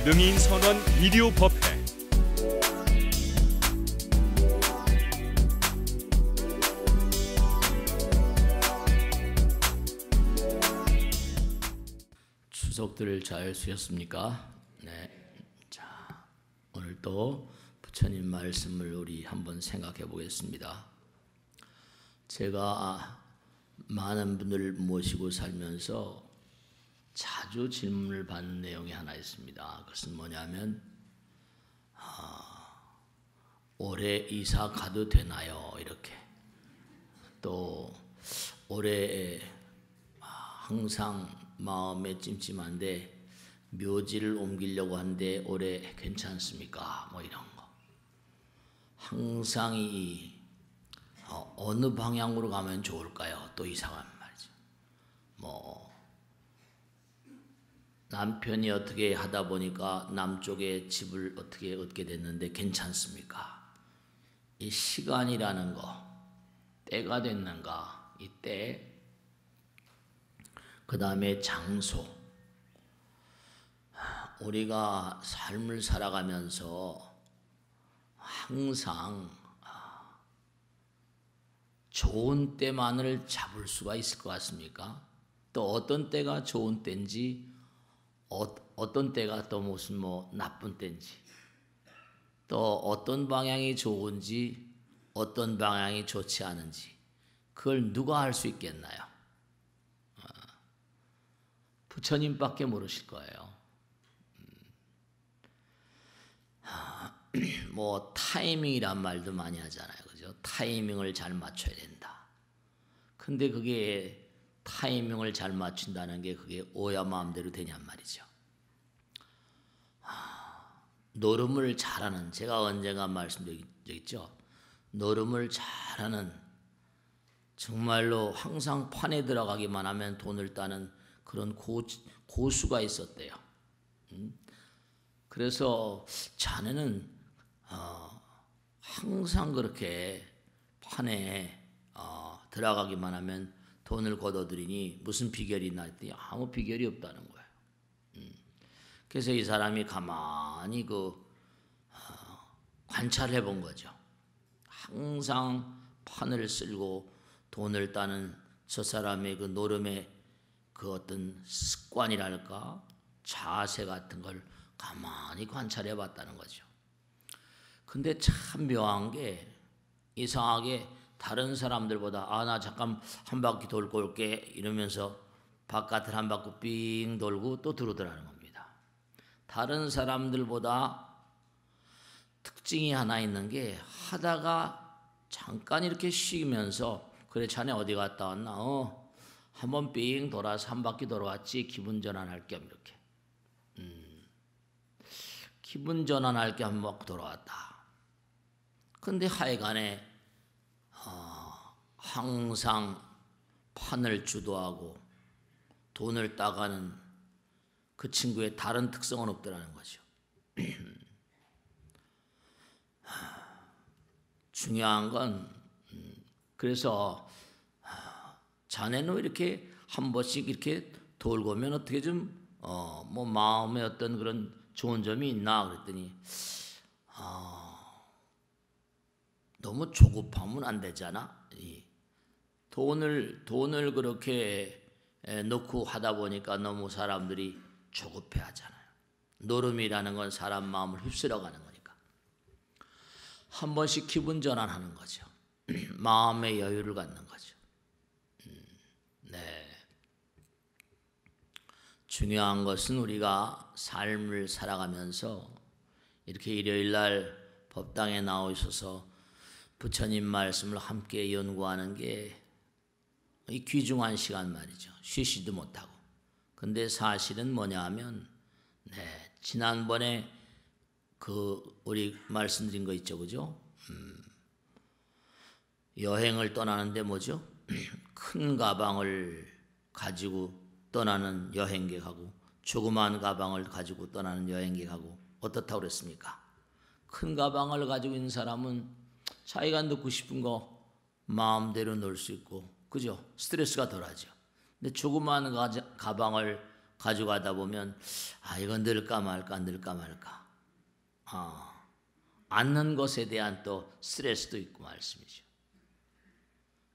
능인선원 비디오 법회. 추석들 잘 쉬셨습니까? 네. 자, 오늘 또 부처님 말씀을 우리 한번 생각해 보겠습니다. 제가 많은 분들 모시고 살면서 자주 질문을 받는 내용이 하나 있습니다. 그것은 뭐냐면 올해 이사 가도 되나요? 이렇게. 또 올해 항상 마음에 찜찜한데 묘지를 옮기려고 하는데 올해 괜찮습니까? 뭐 이런 거. 항상 어느 방향으로 가면 좋을까요? 또 이상한 말이죠. 뭐 남편이 어떻게 하다 보니까 남쪽에 집을 어떻게 얻게 됐는데 괜찮습니까? 이 시간이라는 거, 때가 됐는가? 이 때, 그 다음에 장소. 우리가 삶을 살아가면서 항상 좋은 때만을 잡을 수가 있을 것 같습니까? 또 어떤 때가 좋은 때인지 어떤 때가 또 무슨 나쁜 때인지 또 어떤 방향이 좋은지 어떤 방향이 좋지 않은지 그걸 누가 알 수 있겠나요? 부처님밖에 모르실 거예요. 타이밍이란 말도 많이 하잖아요. 그죠? 타이밍을 잘 맞춰야 된다. 근데 그게 타이밍을 잘 맞춘다는 게 그게 오야 마음대로 되냔 말이죠. 노름을 잘하는, 제가 언젠가 말씀드렸죠. 노름을 잘하는, 정말로 항상 판에 들어가기만 하면 돈을 따는 그런 고수가 있었대요. 그래서 자네는 항상 그렇게 판에 들어가기만 하면 돈을 거둬들이니 무슨 비결이 있나 했더니 아무 비결이 없다는 거예요. 그래서 이 사람이 가만히 관찰해 본 거죠. 항상 판을 쓸고 돈을 따는 저 사람의 그 노름의 그 어떤 습관이랄까 자세 같은 걸 가만히 관찰해 봤다는 거죠. 근데 참 묘한 게 이상하게 다른 사람들보다 나 잠깐 한 바퀴 돌고 올게 이러면서 바깥을 한 바퀴 삥 돌고 또 들어오더라는 겁니다. 다른 사람들보다 특징이 하나 있는 게 하다가 잠깐 이렇게 쉬면서 그래 자네 어디 갔다 왔나? 한번 삥 돌아서 한 바퀴 돌아왔지 기분 전환할 겸 이렇게. 기분 전환할 겸 한 바퀴 돌아왔다. 근데 하여간에 항상 판을 주도하고 돈을 따가는 그 친구의 다른 특성은 없더라는 거죠. 중요한 건 그래서 자네는 이렇게 한 번씩 이렇게 돌고 오면 어떻게 좀 마음에 어떤 그런 좋은 점이 있나 그랬더니 너무 조급하면 안 되잖아. 돈을 그렇게 놓고 하다 보니까 너무 사람들이 조급해 하잖아요. 노름이라는 건 사람 마음을 휩쓸어 가는 거니까. 한 번씩 기분 전환하는 거죠. 마음의 여유를 갖는 거죠. 네. 중요한 것은 우리가 삶을 살아가면서 이렇게 일요일 날 법당에 나오셔서 부처님 말씀을 함께 연구하는 게 귀중한 시간 말이죠. 쉬지도 못하고. 근데 사실은 뭐냐 하면 지난번에 우리 말씀드린 거 있죠. 그죠? 여행을 떠나는데 뭐죠? 큰 가방을 가지고 떠나는 여행객하고 조그만 가방을 가지고 떠나는 여행객하고 어떻다고 그랬습니까? 큰 가방을 가지고 있는 사람은 자기가 넣고 싶은 거 마음대로 넣을 수 있고 그죠? 스트레스가 덜하죠. 근데 조그만 가방을 가져가다 보면 이건 넣을까 말까 넣을까 말까. 앉는 것에 대한 또 스트레스도 있고 말씀이죠.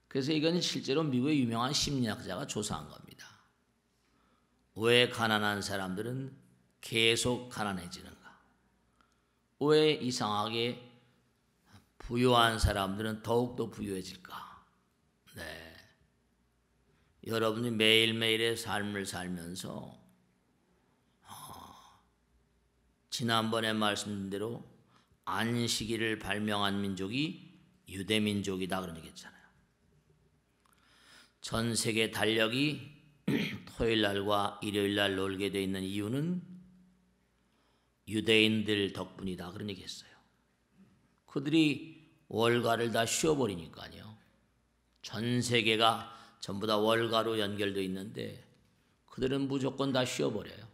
그래서 이건 실제로 미국의 유명한 심리학자가 조사한 겁니다. 왜 가난한 사람들은 계속 가난해지는가? 왜 이상하게 부유한 사람들은 더욱더 부유해질까? 네. 여러분이 매일매일의 삶을 살면서 지난번에 말씀드린 대로 안식일을 발명한 민족이 유대민족이다 그런 얘기했잖아요. 전 세계 달력이 토요일 날과 일요일 날 놀게 되어 있는 이유는 유대인들 덕분이다 그런 얘기했어요. 그들이 월가를 다 쉬어버리니까요. 전 세계가 전부 다 월가로 연결되어 있는데 그들은 무조건 다 쉬어버려요.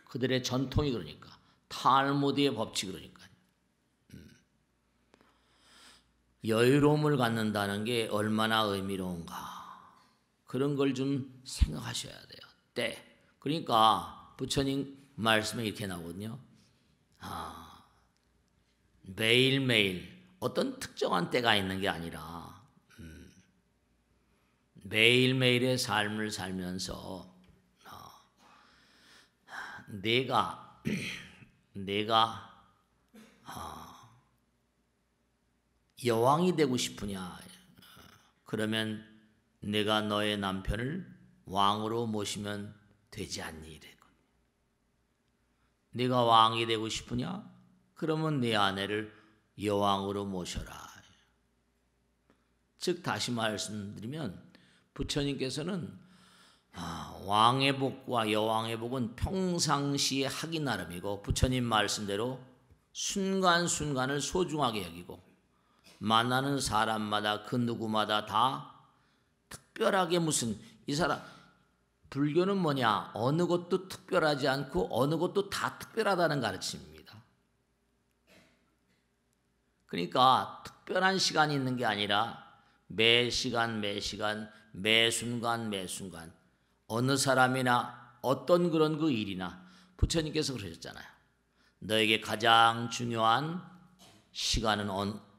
그들의 전통이 그러니까. 탈무드의 법칙 그러니까. 여유로움을 갖는다는 게 얼마나 의미로운가. 그런 걸 좀 생각하셔야 돼요. 때. 그러니까 부처님 말씀에 이렇게 나오거든요. 매일매일 어떤 특정한 때가 있는 게 아니라 매일매일의 삶을 살면서 내가 여왕이 되고 싶으냐? 그러면 내가 너의 남편을 왕으로 모시면 되지 않니? 이랬거든요. 네가 왕이 되고 싶으냐? 그러면 네 아내를 여왕으로 모셔라. 즉 다시 말씀드리면 부처님께서는 왕의 복과 여왕의 복은 평상시에 하기 나름이고 부처님 말씀대로 순간순간을 소중하게 여기고 만나는 사람마다 그 누구마다 다 특별하게 무슨 이 사람 불교는 뭐냐? 어느 것도 특별하지 않고 어느 것도 다 특별하다는 가르침입니다. 그러니까 특별한 시간이 있는 게 아니라 매 시간 매 순간 어느 사람이나 어떤 그런 그 일이나 부처님께서 그러셨잖아요. 너에게 가장 중요한 시간은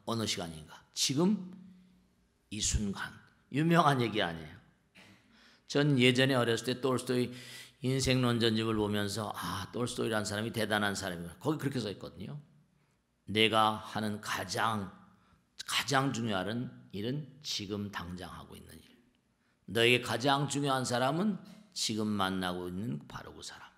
어느 시간인가? 지금 이 순간. 유명한 얘기 아니에요. 전 예전에 어렸을 때 톨스토이 인생론전집을 보면서 톨스토이라는 사람이 대단한 사람이구나. 거기 그렇게 써 있거든요. 내가 하는 가장 중요한 일은 지금 당장 하고 있는 일. 너에게 가장 중요한 사람은 지금 만나고 있는 바로 그 사람.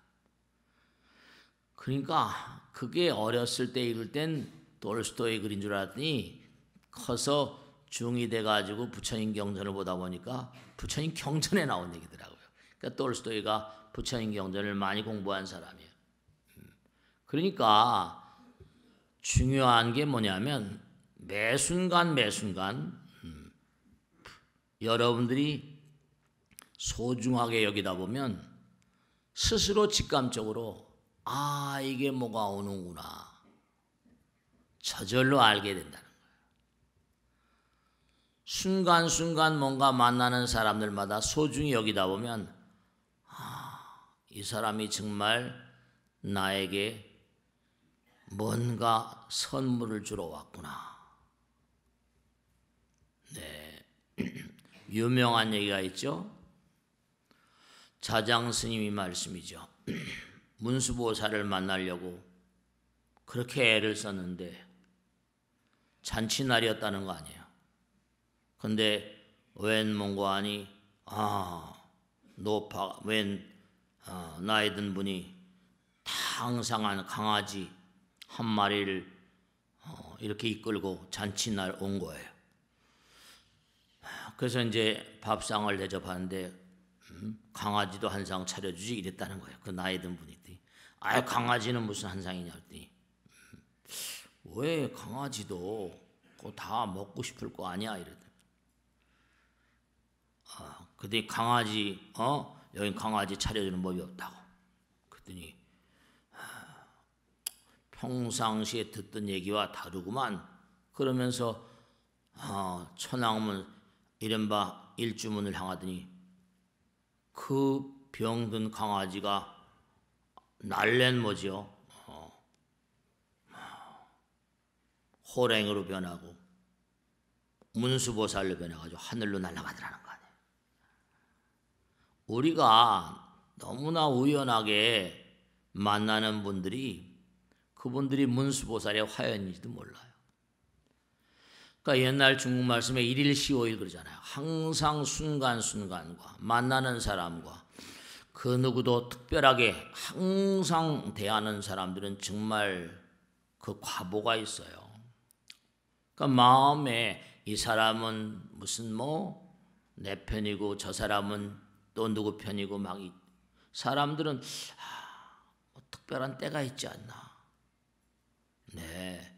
그러니까 그게 어렸을 때 읽을 땐 톨스토이 글인 줄 알았더니 커서 중이 돼가지고 부처님 경전을 보다 보니까 부처님 경전에 나온 얘기더라고요. 그러니까 톨스토이가 부처님 경전을 많이 공부한 사람이에요. 그러니까 중요한 게 뭐냐면 매 순간 여러분들이 소중하게 여기다 보면 스스로 직감적으로 이게 뭐가 오는구나 저절로 알게 된다는 거예요. 순간순간 뭔가 만나는 사람들마다 소중히 여기다 보면 이 사람이 정말 나에게 뭔가 선물을 주러 왔구나. 네, 유명한 얘기가 있죠. 자장 스님이 말씀이죠. 문수보살을 만나려고 그렇게 애를 썼는데 잔치날이었다는 거 아니에요. 근데 웬 몽고하니 나이 든 분이 탕상한 강아지 한 마리를 이렇게 이끌고 잔치날 온 거예요. 그래서 이제 밥상을 대접하는데 강아지도 한 상 차려주지 이랬다는 거예요. 그 나이 든 분이. 강아지는 무슨 한 상이냐 했더니 왜 강아지도 그거 다 먹고 싶을 거 아니야 이랬더니 근데 강아지 여기 강아지 차려주는 법이 없다고. 그랬더니 평상시에 듣던 얘기와 다르구만. 그러면서 천왕문 이른바 일주문을 향하더니 그 병든 강아지가 날랜 뭐죠? 호랭이로 변하고 문수보살로 변해가지고 하늘로 날아가더라는 거 아니에요. 우리가 너무나 우연하게 만나는 분들이 그분들이 문수보살의 화연인지도 몰라요. 그러니까 옛날 중국 말씀에 1일 15일 그러잖아요. 항상 순간순간과 만나는 사람과 그 누구도 특별하게 항상 대하는 사람들은 정말 그 과보가 있어요. 그러니까 마음에 이 사람은 무슨 뭐 내 편이고 저 사람은 또 누구 편이고 막 사람들은 뭐 특별한 때가 있지 않나. 네,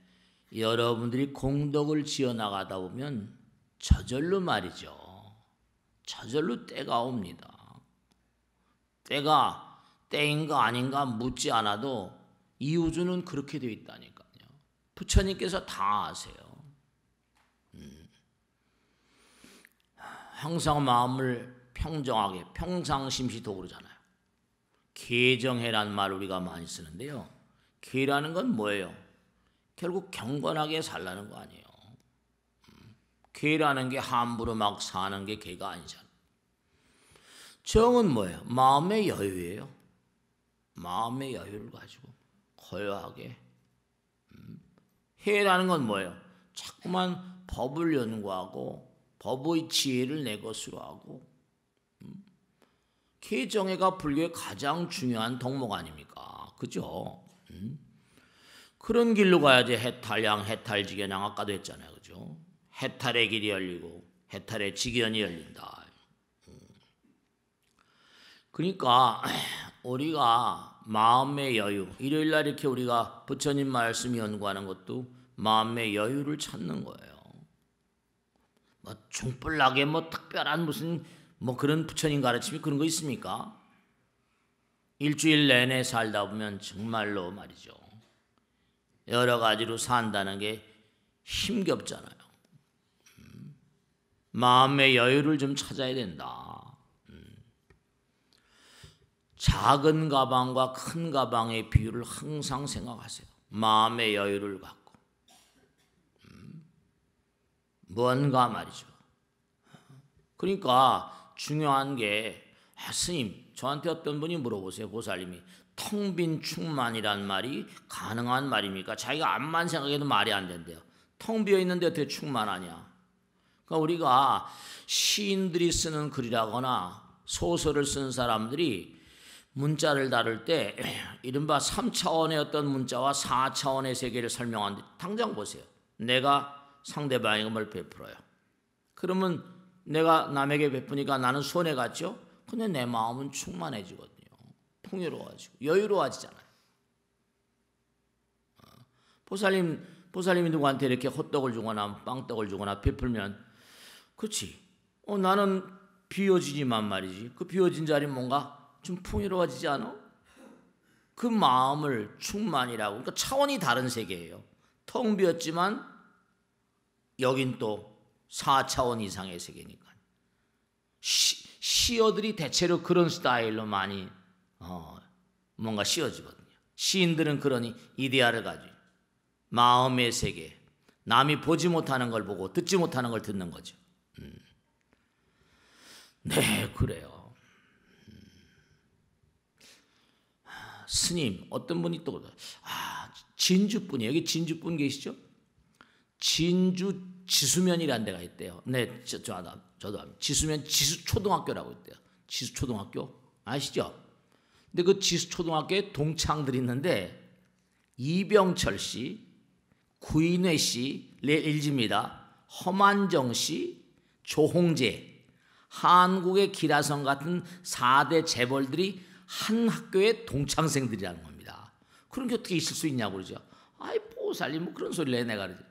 여러분들이 공덕을 지어 나가다 보면 저절로 말이죠. 저절로 때가 옵니다. 때가 때인가 아닌가 묻지 않아도 이 우주는 그렇게 되어 있다니까요. 부처님께서 다 아세요. 항상 마음을 평정하게 평상심시도 그러잖아요. 계정해란 말 우리가 많이 쓰는데요. 계라는 건 뭐예요? 결국 경건하게 살라는 거 아니에요. 계라는 게 함부로 막 사는 게 계가 아니잖아요. 정은 뭐예요? 마음의 여유예요. 마음의 여유를 가지고 고요하게. 해라는 건 뭐예요? 자꾸만 법을 연구하고 법의 지혜를 내 것으로 하고. 계정해가 불교의 가장 중요한 덕목 아닙니까? 그죠? 그런 길로 가야지 해탈양, 해탈직연양 아까도 했잖아요. 그죠? 해탈의 길이 열리고 해탈의 직연이 열린다. 그러니까 우리가 마음의 여유, 일요일 날 이렇게 우리가 부처님 말씀 연구하는 것도 마음의 여유를 찾는 거예요. 뭐 중불나게 뭐 특별한 무슨 뭐 그런 부처님 가르침이 그런 거 있습니까? 일주일 내내 살다 보면 정말로 말이죠. 여러 가지로 산다는 게 힘겹잖아요. 마음의 여유를 좀 찾아야 된다. 작은 가방과 큰 가방의 비율을 항상 생각하세요. 마음의 여유를 갖고. 뭔가 말이죠. 그러니까 중요한 게 스님 저한테 어떤 분이 물어보세요. 보살님이 텅 빈 충만이란 말이 가능한 말입니까? 자기가 암만 생각해도 말이 안 된대요. 텅 비어 있는데 어떻게 충만하냐. 그러니까 우리가 시인들이 쓰는 글이라거나 소설을 쓴 사람들이 문자를 다룰 때 이른바 3차원의 어떤 문자와 4차원의 세계를 설명하는데 당장 보세요. 내가 상대방에게 뭘 베풀어요. 그러면 내가 남에게 베푸니까 나는 손해갔죠. 근데 내 마음은 충만해지거든요. 풍요로워지고 여유로워지잖아요. 보살님이 누구한테 이렇게 호떡을 주거나 빵떡을 주거나 베풀면 그렇지. 나는 비워지지만 말이지. 그 비워진 자리는 뭔가 좀 풍요로워지지 않아? 그 마음을 충만이라고. 그러니까 차원이 다른 세계예요. 텅 비었지만 여긴 또 4차원 이상의 세계니까. 시어들이 대체로 그런 스타일로 많이 뭔가 씌워지거든요. 시인들은 그러니 이데아를 가지고 마음의 세계, 남이 보지 못하는 걸 보고 듣지 못하는 걸 듣는 거죠. 네, 그래요. 스님, 어떤 분이 또 진주분이 여기 진주분 계시죠? 진주 지수면이라는 데가 있대요. 네, 저도 압니다. 지수면 지수초등학교라고 있대요. 지수초등학교 아시죠? 근데 그 지수초등학교에 동창들이 있는데 이병철 씨, 구인회 씨, 일지입니다. 허만정 씨, 조홍재, 한국의 기라성 같은 4대 재벌들이 한 학교의 동창생들이라는 겁니다. 그런 게 어떻게 있을 수 있냐고 그러죠. 아이 보살님 뭐 그런 소리를 해 내가 그러지.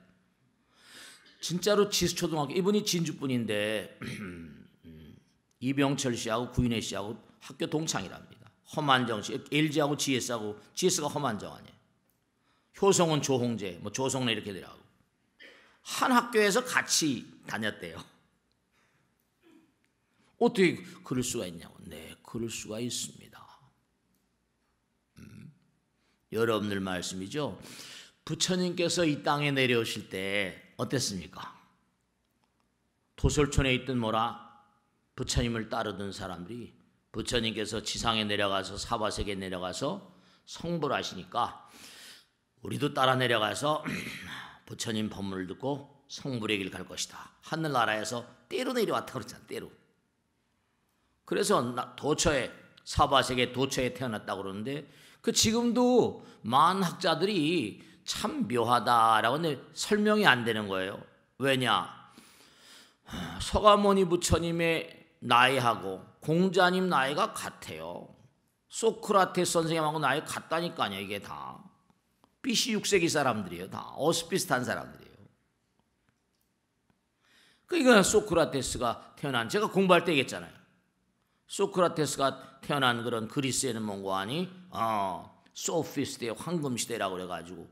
진짜로 지수초등학교 이분이 진주분인데 이병철 씨하고 구인혜 씨하고 학교 동창이랍니다. 허만정 씨, LG하고 GS하고 GS가 허만정 아니에요. 효성은 조홍재, 뭐 조성래 이렇게 되라고 한 학교에서 같이 다녔대요. 어떻게 그럴 수가 있냐고. 네, 그럴 수가 있습니다. 여러분들 말씀이죠. 부처님께서 이 땅에 내려오실 때 어땠습니까? 도솔촌에 있던 부처님을 따르던 사람들이 부처님께서 지상에 내려가서 사바세계에 내려가서 성불 하시니까 우리도 따라 내려가서 부처님 법문을 듣고 성불의 길 갈 것이다. 하늘나라에서 때로 내려왔다 그랬잖아. 때로. 그래서 도처에 사바세계 도처에 태어났다고 그러는데 그 지금도 많은 학자들이 참 묘하다라고 설명이 안 되는 거예요. 왜냐? 서가모니 부처님의 나이하고 공자님 나이가 같아요. 소크라테스 선생님하고 나이 같다니까요. 이게 다 BC 6세기 사람들이에요. 다 어스비슷한 사람들이에요. 그러니까 소크라테스가 태어난, 제가 공부할 때 얘기했잖아요. 소크라테스가 태어난 그런 그리스에는 뭔가 아니 소피스트의 황금시대라고 그래가지고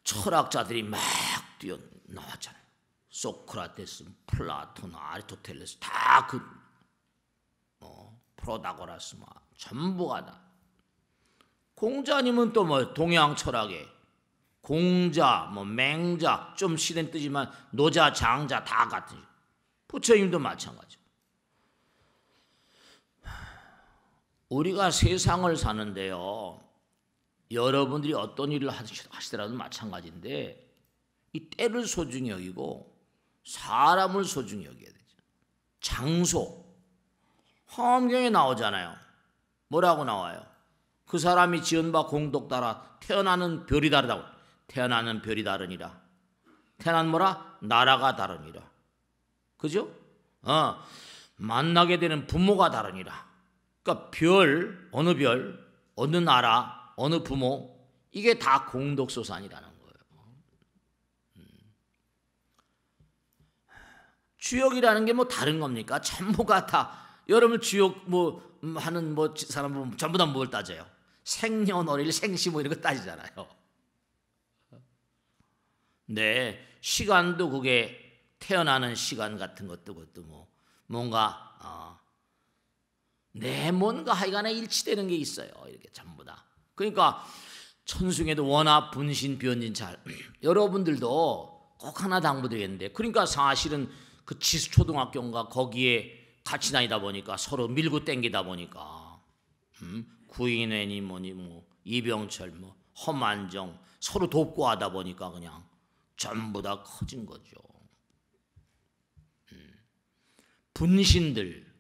철학자들이 막 뛰어나왔잖아요. 소크라테스, 플라톤, 아리스토텔레스 다 프로다고라스 전부가 다. 공자님은 또 동양 철학에 공자, 맹자 좀 시대는 뜨지만 노자, 장자 다 같은. 부처님도 마찬가지. 우리가 세상을 사는데요. 여러분들이 어떤 일을 하시더라도 마찬가지인데 이 때를 소중히 여기고 사람을 소중히 여겨야 되죠. 장소. 화엄경에 나오잖아요. 뭐라고 나와요? 그 사람이 지은 바 공덕 따라 태어나는 별이 다르다고. 태어나는 별이 다르니라. 태어난 나라가 다르니라. 그죠? 만나게 되는 부모가 다르니라. 그러니까 어느 별, 어느 나라, 어느 부모, 이게 다 공덕소산이라는 거예요. 주역이라는 게 다른 겁니까? 전부가 다 여러분 주역 하는 사람 보면 전부 다 뭘 따져요? 생년월일, 생시 이런 거 따지잖아요. 네, 시간도 그게 태어나는 시간 같은 것도 그것도 뭔가 뭔가 하여간에 일치되는 게 있어요. 이렇게 전부 다. 그러니까 천승에도 원합, 분신, 변진찰. 여러분들도 꼭 하나 당부드리겠는데, 그러니까 사실은 그 지수초등학교인가 거기에 같이 다니다 보니까 서로 밀고 땡기다 보니까 구인회니 이병철 허만정 서로 돕고 하다 보니까 그냥 전부 다 커진 거죠. 분신들.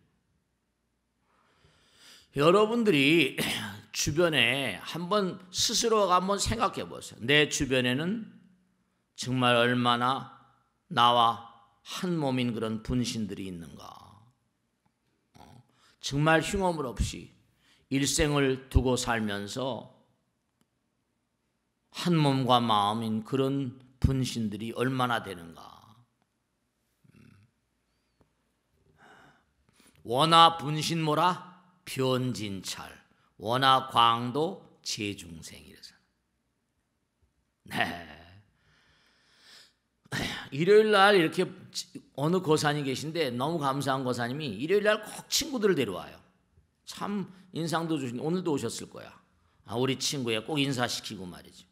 여러분들이 주변에 스스로가 한번 생각해 보세요. 내 주변에는 정말 얼마나 나와 한 몸인 그런 분신들이 있는가. 정말 흉엄을 없이 일생을 두고 살면서 한 몸과 마음인 그런 분신들이 얼마나 되는가. 원하 분신 변진찰. 원하 광도 제중생이래서. 네. 일요일 날 이렇게 어느 고사님 계신데 너무 감사한 고사님이 일요일 날 꼭 친구들을 데려와요. 참 인상도 주신, 오늘도 오셨을 거야. 우리 친구야 꼭 인사시키고 말이죠.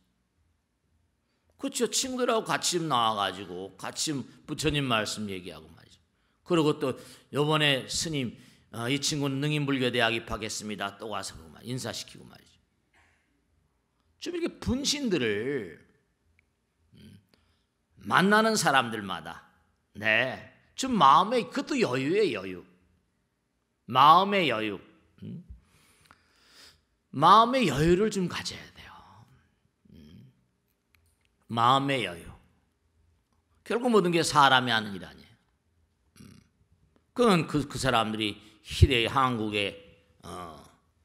그렇죠. 친구들하고 같이 나와가지고 같이 부처님 말씀 얘기하고 말이죠. 그리고 또 이번에 스님 이 친구는 능인불교대학 입학했습니다. 또 와서 인사시키고 말이죠. 좀 이렇게 분신들을 만나는 사람들마다 좀 마음에, 그것도 여유예요. 여유. 마음의 여유. 마음의 여유를 좀 가져야 돼요. 마음의 여유. 결국 모든 게 사람이 하는 일 아니에요. 그건 그 사람들이 한국의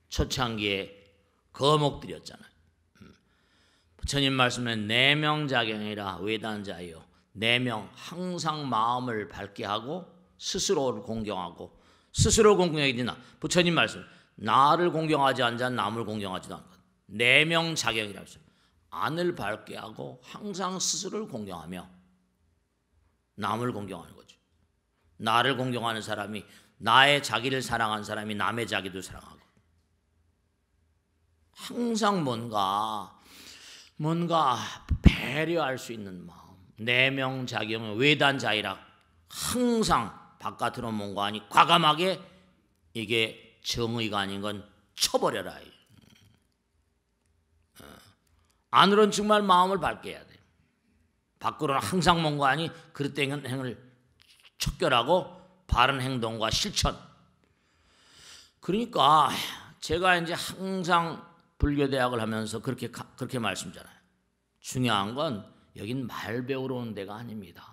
초창기에 거목들이었잖아요. 부처님 말씀은 내명자경이라 외단자요. 내명, 항상 마음을 밝게 하고 스스로를 공경하고, 스스로 공경해야 되나? 부처님 말씀, 나를 공경하지 않은 자는 남을 공경하지도 않거든. 내명자경이라고 했어요. 안을 밝게 하고 항상 스스로를 공경하며 남을 공경하는 거죠. 나를 공경하는 사람이, 나의 자기를 사랑하는 사람이 남의 자기도 사랑하고, 항상 뭔가 배려할 수 있는 마음, 내명작용, 외단자이락, 항상 바깥으로 뭔가하니 과감하게 이게 정의가 아닌 건 쳐버려라. 안으로는 정말 마음을 밝게 해야 돼요. 밖으로는 항상 뭔가하니 그릇된 행을 척결하고 바른 행동과 실천. 그러니까 제가 이제 항상 불교대학을 하면서 그렇게 말씀드려요. 중요한 건 여긴 말 배우러 온 데가 아닙니다.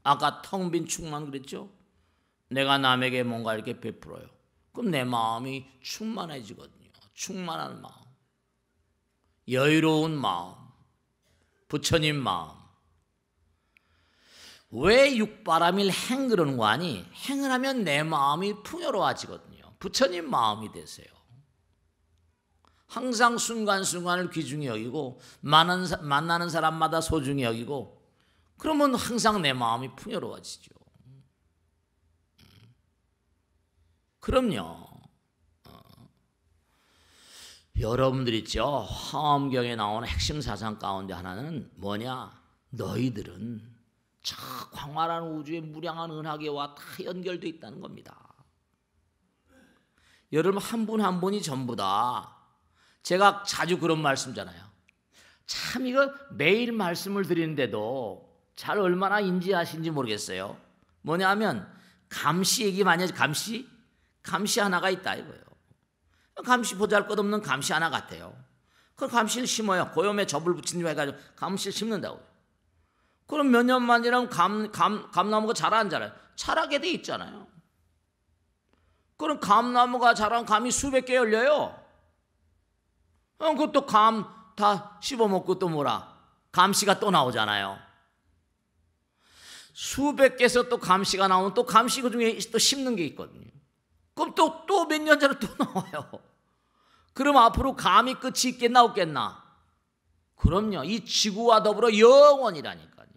아까 텅 빈 충만 그랬죠? 내가 남에게 뭔가 이렇게 베풀어요. 그럼 내 마음이 충만해지거든요. 충만한 마음, 여유로운 마음, 부처님 마음. 왜 육바람일 행 그러는 거 아니? 행을 하면 내 마음이 풍요로워지거든요. 부처님 마음이 되세요. 항상 순간순간을 귀중히 여기고 만나는 사람마다 소중히 여기고 그러면 항상 내 마음이 풍요로워지죠. 그럼요. 여러분들 있죠. 화엄경에 나오는 핵심 사상 가운데 하나는 뭐냐? 너희들은 저 광활한 우주의 무량한 은하계와 다 연결되어 있다는 겁니다. 여러분 한 분 한 분이 전부 다 제가 자주 그런 말씀잖아요. 참 이거 매일 말씀을 드리는데도 잘 얼마나 인지하시는지 모르겠어요. 뭐냐면 감시 얘기 많이 하죠. 감시 하나가 있다 이거예요. 감시 보잘것없는 감시 하나 같아요. 그 감시를 심어요. 고염에 접을 붙인 줄 해가지고 감시를 심는다고요. 그럼 몇 년만 지나면 감나무가 자라 안 자라요? 자라게 돼 있잖아요. 그럼 감나무가 자란 감이 수백 개 열려요. 그것도 감 다 씹어먹고 또 뭐라 감씨가 또 나오잖아요. 수백 개에서 또 감씨가 나오면 또 감씨 그 중에 또 씹는 게 있거든요. 그럼 또 몇 년 전에 또 나와요. 그럼 앞으로 감이 끝이 있겠나 없겠나? 그럼요. 이 지구와 더불어 영원이라니까요.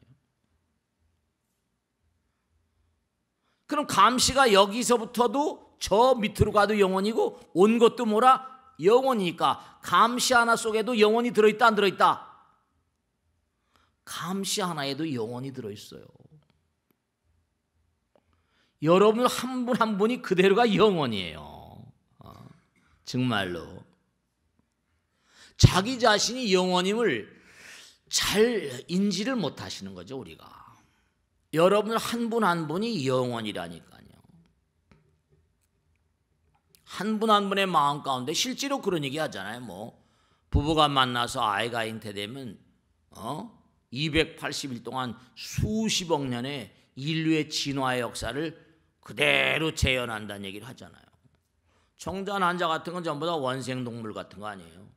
그럼 감씨가 여기서부터도 저 밑으로 가도 영원이고 온 것도 뭐라? 영원이니까 감시 하나 속에도 영원이 들어있다 안 들어있다? 감시 하나에도 영원이 들어있어요. 여러분 한 분 한 분이 그대로가 영원이에요. 정말로 자기 자신이 영원임을 잘 인지를 못하시는 거죠. 우리가 여러분 한 분 한 분이 영원이라니까요. 한 분 한 분의 마음 가운데 실제로 그런 얘기 하잖아요. 뭐 부부가 만나서 아이가 잉태되면 280일 동안 수십억 년의 인류의 진화의 역사를 그대로 재현한다는 얘기를 하잖아요. 정자 난자 같은 건 전부 다 원생동물 같은 거 아니에요.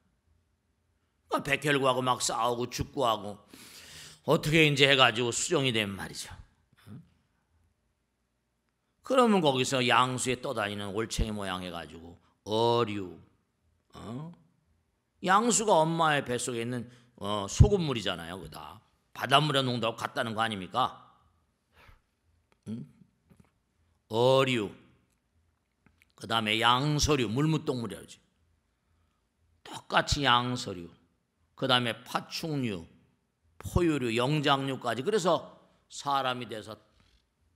그러니까 백혈구하고 막 싸우고 죽고 하고 어떻게 이제 해가지고 수정이 된 말이죠. 그러면 거기서 양수에 떠다니는 올챙이 모양 해가지고 어류, 양수가 엄마의 뱃속에 있는 소금물이잖아요. 그다 바닷물에 농도하고 같다는 거 아닙니까? 어류, 그 다음에 양서류, 물무동물이라지. 똑같이 양서류, 그 다음에 파충류, 포유류, 영장류까지. 그래서 사람이 돼서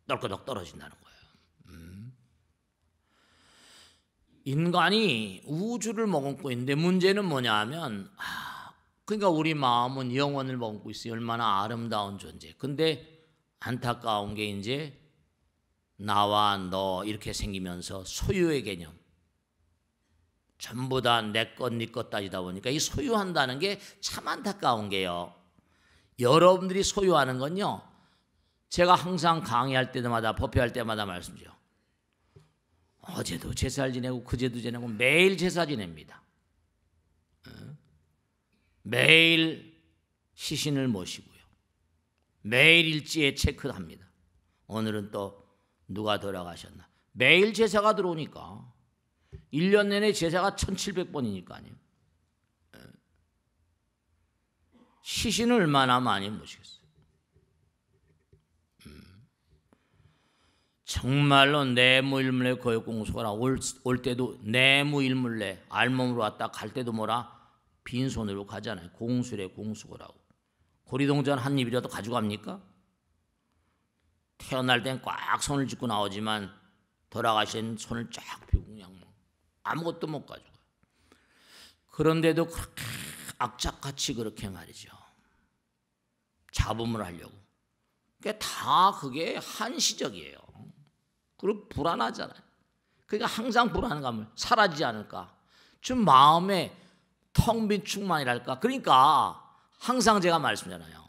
떨거덕 떨어진다는 거예요. 인간이 우주를 머금고 있는데 문제는 뭐냐 하면 그러니까 우리 마음은 영혼을 머금고 있어요. 얼마나 아름다운 존재. 근데 안타까운 게 이제 나와 너 이렇게 생기면서 소유의 개념 전부 다 내 것 네 것 따지다 보니까 이 소유한다는 게 참 안타까운 게요. 여러분들이 소유하는 건요, 제가 항상 강의할 때마다 법회할 때마다 말씀드려요. 어제도 제사를 지내고 그제도 지내고 매일 제사 지냅니다. 매일 시신을 모시고요. 매일 일지에 체크합니다. 오늘은 또 누가 돌아가셨나. 매일 제사가 들어오니까 1년 내내 제사가 1700번이니까요. 시신을 얼마나 많이 모시겠어요. 정말로 내무일물내 거역공수거라. 올 때도 내무일물내 알몸으로 왔다 갈 때도 뭐라 빈손으로 가잖아요. 공수래 공수거라고. 고리동전 한 입이라도 가져갑니까? 태어날 땐 꽉 손을 쥐고 나오지만 돌아가신 손을 쫙 펴고 그냥 아무것도 못 가져가요. 그런데도 그렇게 악착같이 그렇게 말이죠. 잡음을 하려고. 그게 한시적이에요. 그리고 불안하잖아요. 그러니까 항상 불안감을 사라지지 않을까. 좀 마음에 텅 빈 충만이랄까. 그러니까 항상 제가 말씀드리잖아요.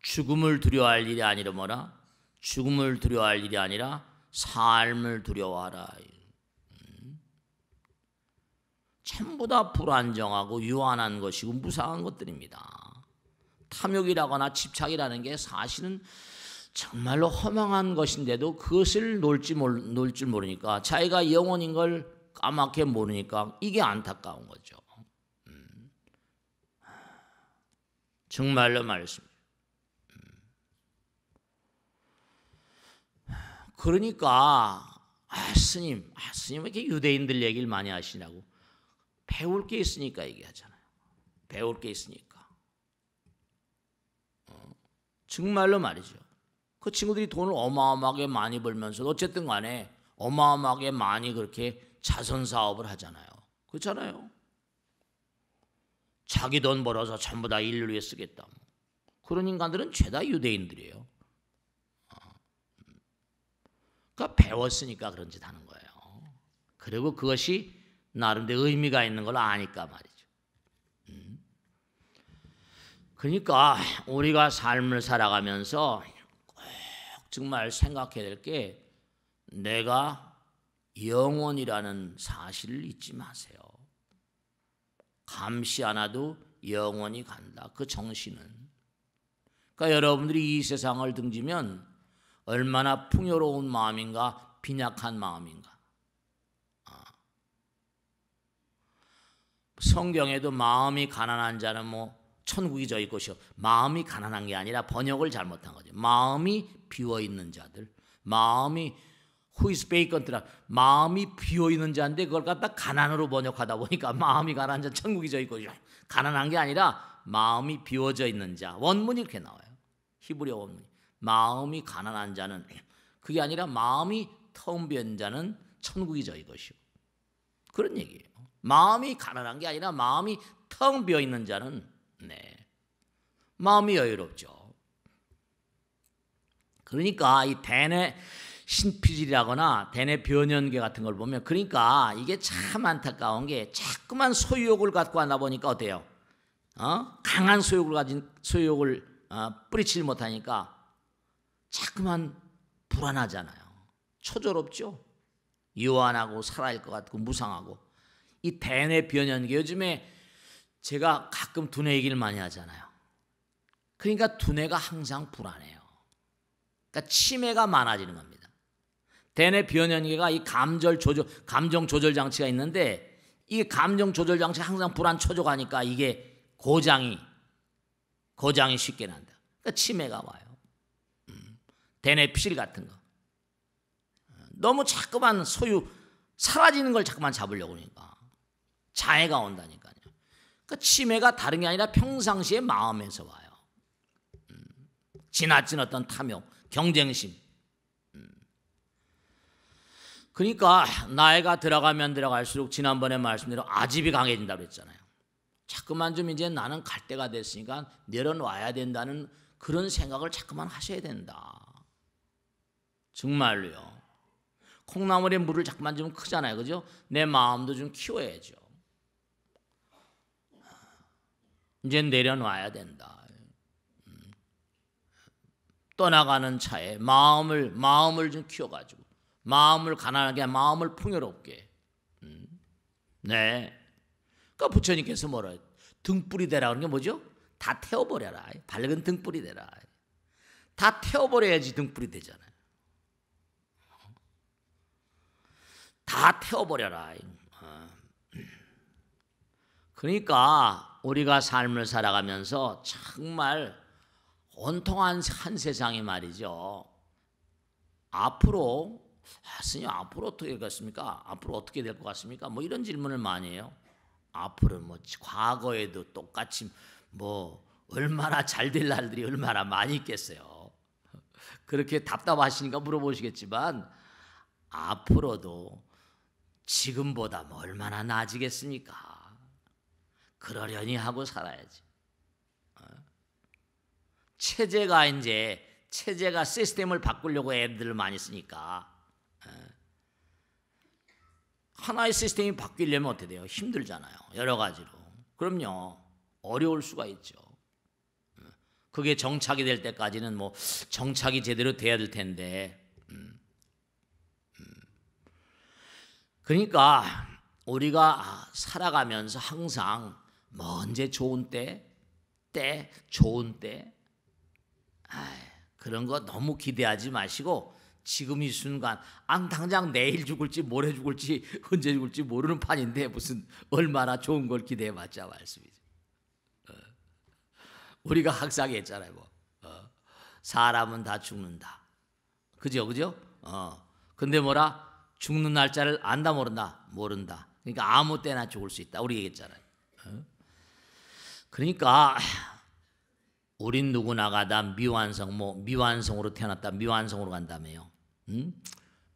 죽음을 두려워할 일이 아니라 뭐라? 죽음을 두려워할 일이 아니라 삶을 두려워하라. 전부 다 불안정하고 유한한 것이고 무상한 것들입니다. 탐욕이라거나 집착이라는 게 사실은 정말로 허망한 것인데도 그것을 놓을 줄 모르니까 자기가 영혼인 걸 까맣게 모르니까 이게 안타까운 거죠. 정말로 말씀. 그러니까 스님 왜 이렇게 유대인들 얘기를 많이 하시냐고. 배울 게 있으니까 얘기하잖아요. 배울 게 있으니까. 정말로 말이죠. 그 친구들이 돈을 어마어마하게 많이 벌면서 어쨌든 간에 어마어마하게 많이 그렇게 자선 사업을 하잖아요. 그렇잖아요. 자기 돈 벌어서 전부 다 인류를 위해 쓰겠다. 그런 인간들은 죄다 유대인들이에요. 그러니까 배웠으니까 그런 짓 하는 거예요. 그리고 그것이 나름대로 의미가 있는 걸 아니까 말이죠. 그러니까 우리가 삶을 살아가면서 꼭 정말 생각해야 될 게 내가 영원이라는 사실을 잊지 마세요. 감시 않아도 영원히 간다. 그 정신은. 그러니까 여러분들이 이 세상을 등지면 얼마나 풍요로운 마음인가 빈약한 마음인가. 성경에도 마음이 가난한 자는 뭐 천국이 저희 것이요. 마음이 가난한 게 아니라 번역을 잘못한 거죠. 마음이 비어 있는 자들. 마음이 후이스 베이컨트라 마음이 비어 있는 자인데 그걸 갖다 가난으로 번역하다 보니까 마음이 가난한 자 천국이 저희 것이요. 가난한 게 아니라 마음이 비워져 있는 자. 원문이 이렇게 나와요. 히브리어 원문이. 마음이 가난한 자는 그게 아니라 마음이 텅 비은 자는 천국이 저희 것이요. 그런 얘기예요. 마음이 가난한 게 아니라 마음이 텅 비어 있는 자는 마음이 여유롭죠. 그러니까 이 대뇌 신피질이라거나 대뇌 변연계 같은 걸 보면 그러니까 이게 참 안타까운 게 자꾸만 소유욕을 갖고 하다 보니까 어때요? 강한 소유욕을 가진 소유욕을 뿌리치지 못하니까 자꾸만 불안하잖아요. 초조롭죠. 유한하고 살아일 것 같고 무상하고. 이 대뇌 변연계 요즘에 제가 가끔 두뇌 얘기를 많이 하잖아요. 그러니까 두뇌가 항상 불안해요. 그러니까 치매가 많아지는 겁니다. 대뇌 변연계가 이 감정 조절 장치가 있는데 이 감정 조절 장치 항상 불안 초조하니까 이게 고장이 쉽게 난다. 그러니까 치매가 와요. 대뇌 피질 같은 거. 너무 자꾸만 사라지는 걸 자꾸만 잡으려고 하니까 장애가 온다니까요. 그러니까 치매가 다른 게 아니라 평상시에 마음에서 와요. 지나친 어떤 탐욕, 경쟁심. 그러니까 나이가 들어가면 들어갈수록 지난번에 말씀대로 아집이 강해진다고 했잖아요. 자꾸만 좀 이제 나는 갈 때가 됐으니까 내려놔야 된다는 그런 생각을 자꾸만 하셔야 된다. 정말로요. 콩나물에 물을 자꾸만 좀 크잖아요. 그죠? 내 마음도 좀 키워야죠. 이제 내려놔야 된다. 떠나가는 차에 마음을 좀 키워가지고 마음을 가난하게 마음을 풍요롭게. 네. 그러니까 부처님께서 뭐라 해요? 등불이 되라 그런 게 뭐죠? 다 태워버려라. 밝은 등불이 되라. 다 태워버려야지 등불이 되잖아요. 다 태워버려라. 그러니까 우리가 삶을 살아가면서 정말 온통한 한 세상이 말이죠. 앞으로 스님 앞으로 어떻게 되겠습니까? 앞으로 어떻게 될 것 같습니까? 뭐 이런 질문을 많이 해요. 앞으로 뭐 과거에도 똑같이 뭐 얼마나 잘 될 날들이 얼마나 많이 있겠어요. 그렇게 답답하시니까 물어보시겠지만 앞으로도 지금보다 뭐 얼마나 나아지겠습니까? 그러려니 하고 살아야지. 체제가 시스템을 바꾸려고 애들을 많이 쓰니까 하나의 시스템이 바뀌려면 어떻게 돼요? 힘들잖아요. 여러 가지로. 그럼요. 어려울 수가 있죠. 그게 정착이 될 때까지는 뭐 정착이 제대로 돼야 될 텐데. 그러니까 우리가 살아가면서 항상 뭐 언제 좋은 좋은 때 그런 거 너무 기대하지 마시고 지금 이 순간 당장 내일 죽을지 모레 죽을지 언제 죽을지 모르는 판인데 무슨 얼마나 좋은 걸 기대해봤자 말씀이죠. 우리가 항상 했잖아요. 사람은 다 죽는다. 그죠? 근데 뭐라? 죽는 날짜를 안다 모른다. 그러니까 아무 때나 죽을 수 있다. 우리 얘기했잖아요. 그러니까 우린 누구나가 다 미완성으로 태어났다. 미완성으로 간다며요.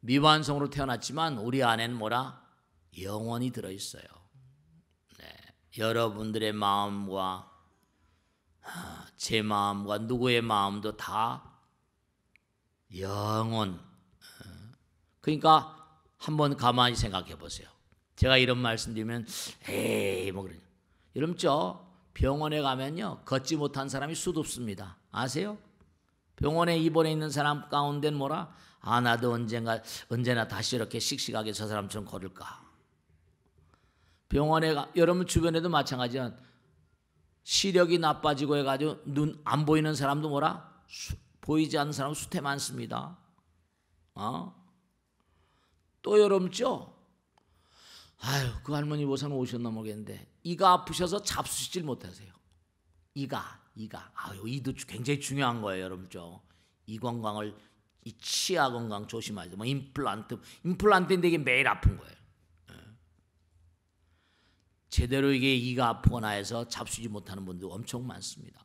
미완성으로 태어났지만 우리 안에는 뭐라? 영혼이 들어있어요. 네. 여러분들의 마음과 제 마음과 누구의 마음도 다 영혼. 그러니까 한번 가만히 생각해 보세요. 제가 이런 말씀드리면 에이 뭐 그러냐. 여러분 병원에 가면요 걷지 못한 사람이 수도 없습니다. 아세요? 병원에 입원해 있는 사람 가운데는 뭐라? 나도 언제나 다시 이렇게 씩씩하게 저 사람처럼 걸을까. 병원에 여러분 주변에도 마찬가지야. 시력이 나빠지고 해가지고 눈 안 보이는 사람도 뭐라? 보이지 않는 사람 수태 많습니다. 또 여러분 그 할머니 모사는 오셨나 모르겠는데 이가 아프셔서 잡수시질 못하세요. 이가 이도 굉장히 중요한 거예요, 여러분. 이 건강을 이 치아 건강 조심하세요. 뭐 임플란트인데 이게 매일 아픈 거예요. 제대로 이게 이가 아프거나 해서 잡수지 못하는 분들 엄청 많습니다.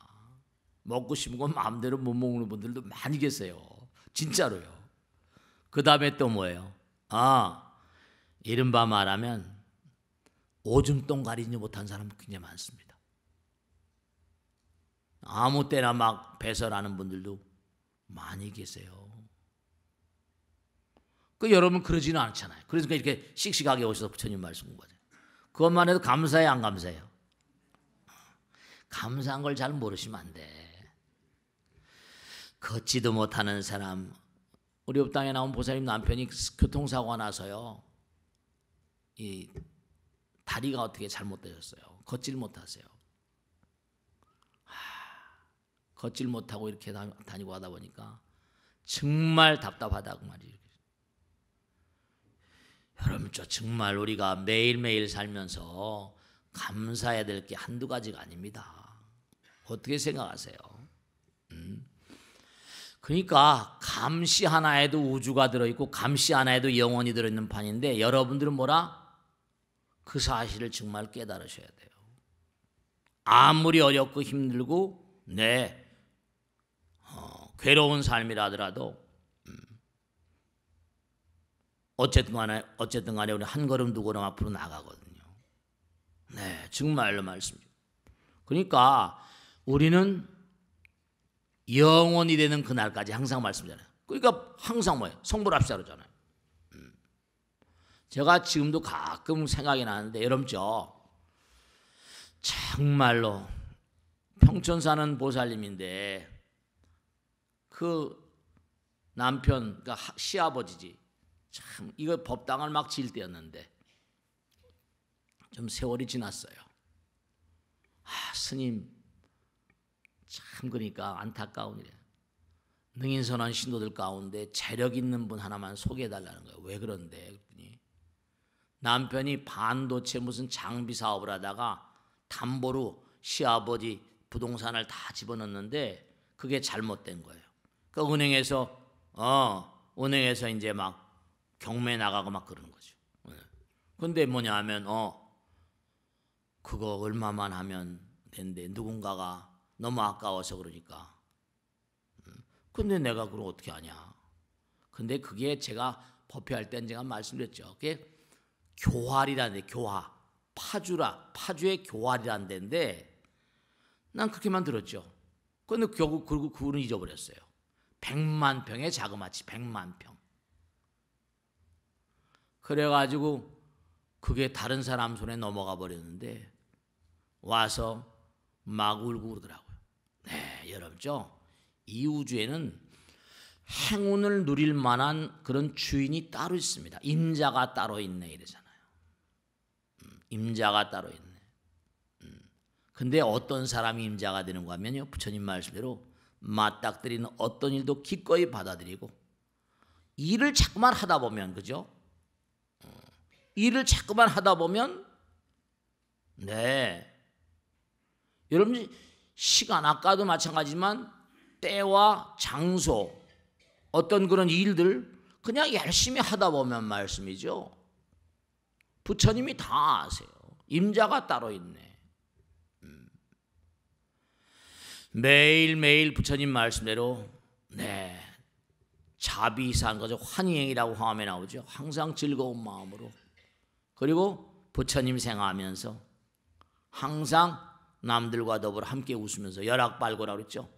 먹고 싶은 건 마음대로 못 먹는 분들도 많이 계세요. 진짜로요. 그 다음에 또 뭐예요? 이른바 말하면 오줌똥 가리지 못한 사람은 굉장히 많습니다. 아무 때나 막 배설하는 분들도 많이 계세요. 여러분 그러지는 않잖아요. 그러니까 이렇게 씩씩하게 오셔서 부처님 말씀 공부하세요. 그것만 해도 감사해요, 안 감사해요? 감사한 걸 잘 모르시면 안 돼. 걷지도 못하는 사람, 우리 업당에 나온 보살님 남편이 교통사고가 나서요. 이 다리가 어떻게 잘못되셨어요. 걷질 못하세요. 걷질 못하고 이렇게 다니고 하다 보니까 정말 답답하다고 말이에요. 여러분 정말 우리가 매일매일 살면서 감사해야 될 게 한두 가지가 아닙니다. 어떻게 생각하세요? 그러니까 감시 하나에도 우주가 들어있고 감시 하나에도 영혼이 들어있는 판인데 여러분들은 뭐라? 그 사실을 정말 깨달으셔야 돼요. 아무리 어렵고 힘들고 괴로운 삶이라 하더라도 어쨌든 간에 우리 한 걸음 두 걸음 앞으로 나가거든요. 정말로 말씀입니다. 그러니까 우리는 영원이 되는 그날까지 항상 말씀드려요. 그러니까 항상 뭐예요? 성불합시다 그러잖아요. 제가 지금도 가끔 생각이 나는데 여러분 정말로 평촌 사는 보살님인데 그 남편, 그러니까 시아버지지. 참 이거 법당을 막 지을 때였는데 좀 세월이 지났어요. 스님 참 그러니까 안타까운 일이에요. 능인선언 신도들 가운데 재력 있는 분 하나만 소개해달라는 거예요. 왜 그런데? 그랬더니 남편이 반도체 무슨 장비 사업을 하다가 담보로 시아버지 부동산을 다 집어넣는데 그게 잘못된 거예요. 그 은행에서 은행에서 이제 막 경매 나가고 막 그러는 거죠. 근데 뭐냐 하면 그거 얼마만 하면 된대. 누군가가 너무 아까워서 그러니까. 근데 내가 그걸 어떻게 하냐. 근데 그게 제가 법회할 때는 제가 말씀드렸죠. 그게 교활이라는 데, 교화. 파주의 교활이라는 데인데 난 그렇게만 들었죠. 근데 결국 그분은 잊어버렸어요. 100만 평의 자그마치 100만 평. 그래가지고 그게 다른 사람 손에 넘어가 버렸는데 와서 막 울고 그러더라고요. 네, 여러분죠. 이 우주에는 행운을 누릴 만한 그런 주인이 따로 있습니다. 임자가 따로 있네 이러잖아요. 임자가 따로 있네. 근데 어떤 사람이 임자가 되는가 하면요, 부처님 말씀대로 맞닥뜨리는 어떤 일도 기꺼이 받아들이고 일을 자꾸만 하다 보면, 그죠? 일을 자꾸만 하다 보면, 네, 여러분 시간 아까도 마찬가지지만 때와 장소, 어떤 그런 일들 그냥 열심히 하다 보면 말씀이죠. 부처님이 다 아세요. 임자가 따로 있네. 매일매일 부처님 말씀대로 네, 자비산 거죠. 환희행이라고 화음에 나오죠. 항상 즐거운 마음으로, 그리고 부처님 생각하면서 항상 남들과 더불어 함께 웃으면서, 열악발고라고 그랬죠.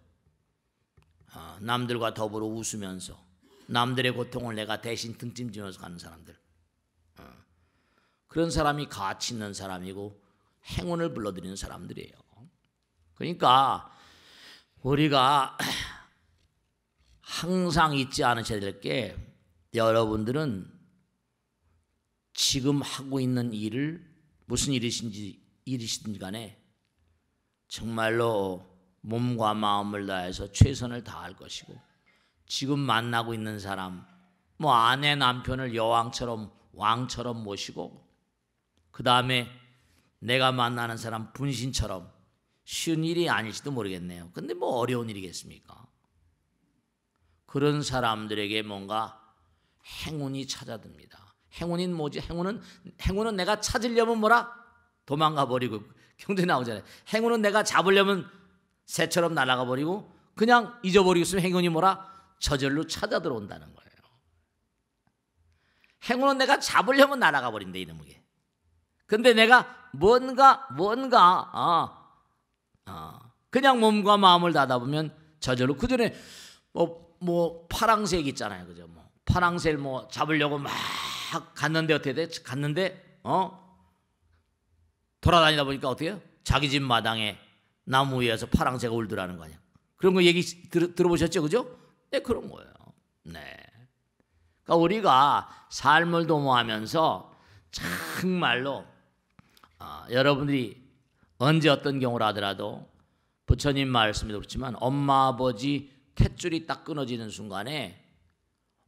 남들과 더불어 웃으면서 남들의 고통을 내가 대신 등짐지면서 가는 사람들, 그런 사람이 가치 있는 사람이고 행운을 불러들이는 사람들이에요. 그러니까 우리가 항상 잊지 않으셔야 될 게, 여러분들은 지금 하고 있는 일을 무슨 일이시든지 간에 정말로 몸과 마음을 다해서 최선을 다할 것이고, 지금 만나고 있는 사람, 뭐 아내 남편을 여왕처럼 왕처럼 모시고, 그 다음에 내가 만나는 사람 분신처럼, 쉬운 일이 아닐지도 모르겠네요. 근데 뭐 어려운 일이겠습니까? 그런 사람들에게 뭔가 행운이 찾아듭니다. 행운이 뭐지? 행운은 내가 찾으려면 뭐라? 도망가 버리고, 경제 나오잖아요. 행운은 내가 잡으려면 새처럼 날아가 버리고, 그냥 잊어버리고 있으면 행운이 뭐라? 저절로 찾아 들어온다는 거예요. 행운은 내가 잡으려면 날아가 버린대, 이놈에게. 근데 내가 뭔가 그냥 몸과 마음을 닫아 보면 저절로, 그 전에 뭐 파랑색 있잖아요, 그죠? 뭐 파랑새를 뭐 잡으려고 막 갔는데 어떻게 돼? 갔는데 돌아다니다 보니까 어떻게 해요? 자기 집 마당에 나무 위에서 파랑새가 울더라는 거 아니야. 그런 거 얘기 들어보셨죠, 그죠? 네, 그런 거예요. 네. 그러니까 우리가 삶을 도모하면서 정말로 여러분들이 언제 어떤 경우를 하더라도 부처님 말씀에도 그렇지만 엄마 아버지 탯줄이 딱 끊어지는 순간에,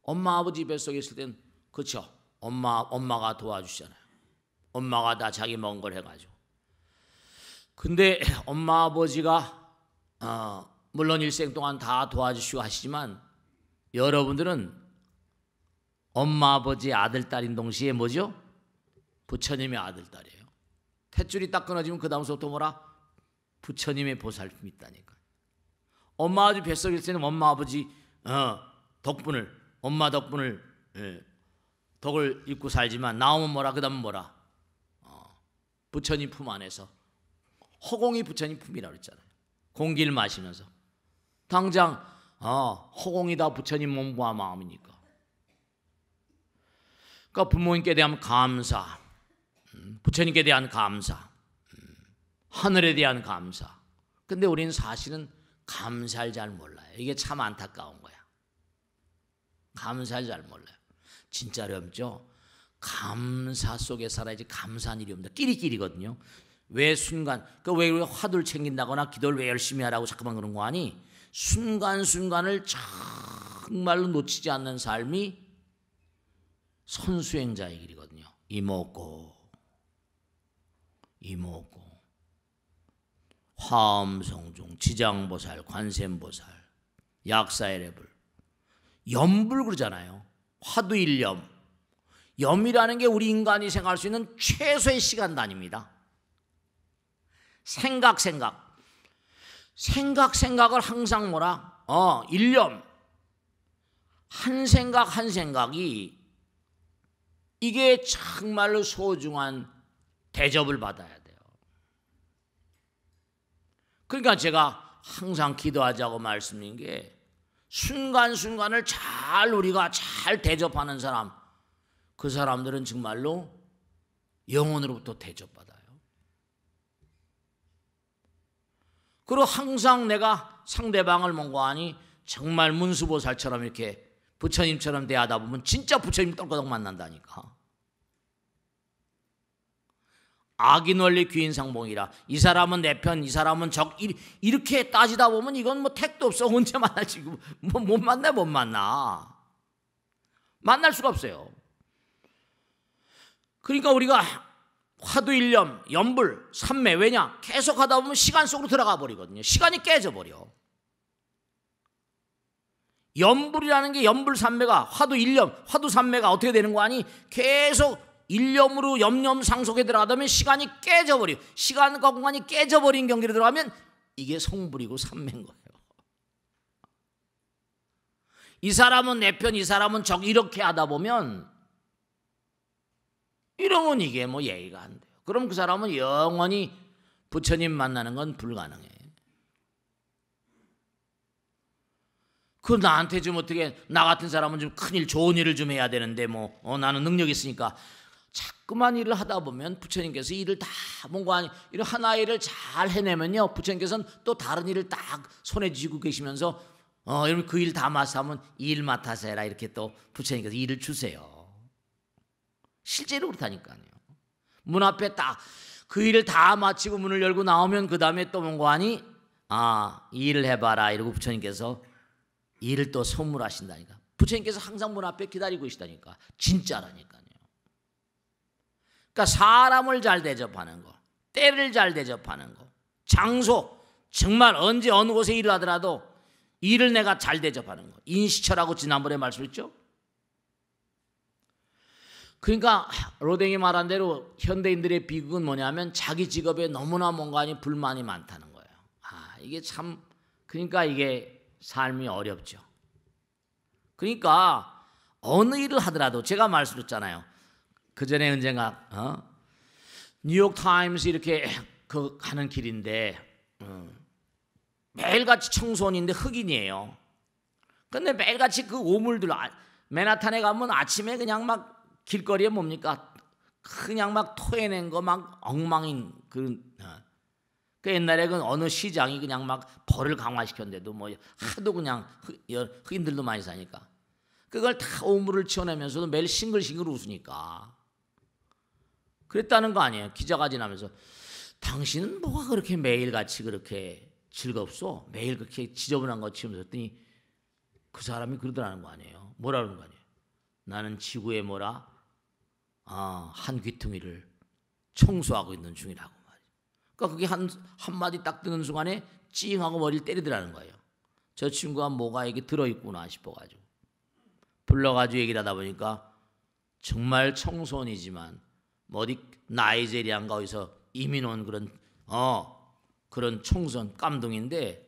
엄마 아버지 뱃속에 있을 땐 그렇죠, 엄마가 도와주시잖아요. 엄마가 다 자기 먹은 걸 해가지고. 근데 엄마 아버지가 물론 일생 동안 다 도와주시고 하시지만, 여러분들은 엄마 아버지의 아들 딸인 동시에 뭐죠? 부처님의 아들 딸이에요. 탯줄이 딱 끊어지면 그 다음부터 뭐라? 부처님의 보살핌이 있다니까. 엄마 아버지 뱃속에 있을 때는 엄마 아버지 엄마 덕분을 덕을 입고 살지만, 나오면 뭐라? 그 다음은 뭐라? 부처님 품 안에서 허공이 부처님 품이라고 그랬잖아요. 공기를 마시면서 당장 허공이 다 부처님 몸과 마음이니까. 그러니까 부모님께 대한 감사, 부처님께 대한 감사, 하늘에 대한 감사. 근데 우리는 사실은 감사를 잘 몰라요. 이게 참 안타까운 거야. 감사를 잘 몰라요. 진짜 어렵죠? 감사 속에 살아야지 감사한 일이 없다. 끼리끼리거든요. 왜 왜 화두를 챙긴다거나 기도를 왜 열심히 하라고 자꾸만 그런 거 아니? 순간순간을 정말로 놓치지 않는 삶이 선수행자의 길이거든요. 이목고 화엄성중, 지장보살, 관세음보살, 약사의 레불, 염불 그러잖아요. 화두일염. 염이라는 게 우리 인간이 생각할 수 있는 최소의 시간 단위입니다. 생각을 항상 뭐라? 일념. 한 생각이 이게 정말로 소중한 대접을 받아야 돼요. 그러니까 제가 항상 기도하자고 말씀드린 게 순간순간을 우리가 잘 대접하는 사람, 그 사람들은 정말로 영혼으로부터 대접받아요. 그리고 항상 내가 상대방을 몽고하니 정말 문수보살처럼 이렇게 부처님처럼 대하다 보면 진짜 부처님 떨거덕 만난다니까. 악인 원리 귀인상봉이라. 이 사람은 내 편, 이 사람은 적. 이렇게 따지다 보면 이건 뭐 택도 없어. 언제 만날지. 못 만나. 만날 수가 없어요. 그러니까 우리가 화두일념, 염불, 삼매. 왜냐? 계속 하다 보면 시간 속으로 들어가 버리거든요. 시간이 깨져버려. 염불이라는 게 염불삼매가 화두일념, 화두삼매가 어떻게 되는 거 아니? 계속 일념으로 염념상속에 들어가다 보면 시간이 깨져버려. 시간과 공간이 깨져버린 경계로 들어가면 이게 성불이고 삼매인 거예요. 이 사람은 내 편, 이 사람은 적. 이렇게 하다 보면 이러면 이게 뭐 예의가 안 돼요. 그럼 그 사람은 영원히 부처님 만나는 건 불가능해. 그 나한테 좀 어떻게, 나 같은 사람은 좀 큰일, 좋은 일을 좀 해야 되는데 나는 능력이 있으니까 자꾸만 일을 하다 보면 부처님께서 일을 다 뭔가 이런 하나의 일을 잘 해내면요, 부처님께서는 또 다른 일을 딱 손에 쥐고 계시면서 여러분 그 일 다 맡아면 이 일 맡아서 해라, 이렇게 또 부처님께서 일을 주세요. 실제로 그렇다니까요. 문 앞에 딱 그 일을 다 마치고 문을 열고 나오면 그 다음에 또 뭔가 하니 이 일을 해봐라 이러고 부처님께서 일을 또 선물하신다니까. 부처님께서 항상 문 앞에 기다리고 계시다니까. 진짜라니까요. 그러니까 사람을 잘 대접하는 거, 때를 잘 대접하는 거, 장소, 정말 언제 어느 곳에 일을 하더라도 일을 내가 잘 대접하는 거. 인시철하고 지난번에 말씀했죠. 그러니까 로댕이 말한 대로 현대인들의 비극은 뭐냐면 자기 직업에 너무나 뭔가 불만이 많다는 거예요. 이게 참, 그러니까 이게 삶이 어렵죠. 그러니까 어느 일을 하더라도 제가 말씀드렸잖아요. 그 전에 언젠가 뉴욕 타임스 이렇게 가는 길인데 매일같이 청소년인데 흑인이에요. 근데 매일같이 그 오물들, 맨하탄에 가면 아침에 그냥 막 길거리에 뭡니까? 그냥 막 토해낸 거 막 엉망인 그 옛날에 그 어느 시장이 그냥 막 벌을 강화시켰는데도 뭐 하도 그냥 흑인들도 많이 사니까 그걸 다 오물을 치워내면서도 매일 싱글싱글 웃으니까 그랬다는 거 아니에요. 기자가 지나면서 당신은 뭐가 그렇게 매일같이 그렇게 즐겁소? 매일 그렇게 지저분한 거 치우면서 했더니 그 사람이 그러더라는 거 아니에요. 뭐라 그러는 거 아니에요. 나는 지구에 한 귀퉁이를 청소하고 있는 중이라고 말이에요. 그러니까 그게 한마디 딱 듣는 순간에 찡하고 머리를 때리더라는 거예요. 저 친구가 뭐가 이게 들어있구나 싶어가지고 불러가지고 얘기를 하다 보니까 정말 청소년이지만 어디 나이제리안가 어디서 이민 온 그런 청소년 깜둥인데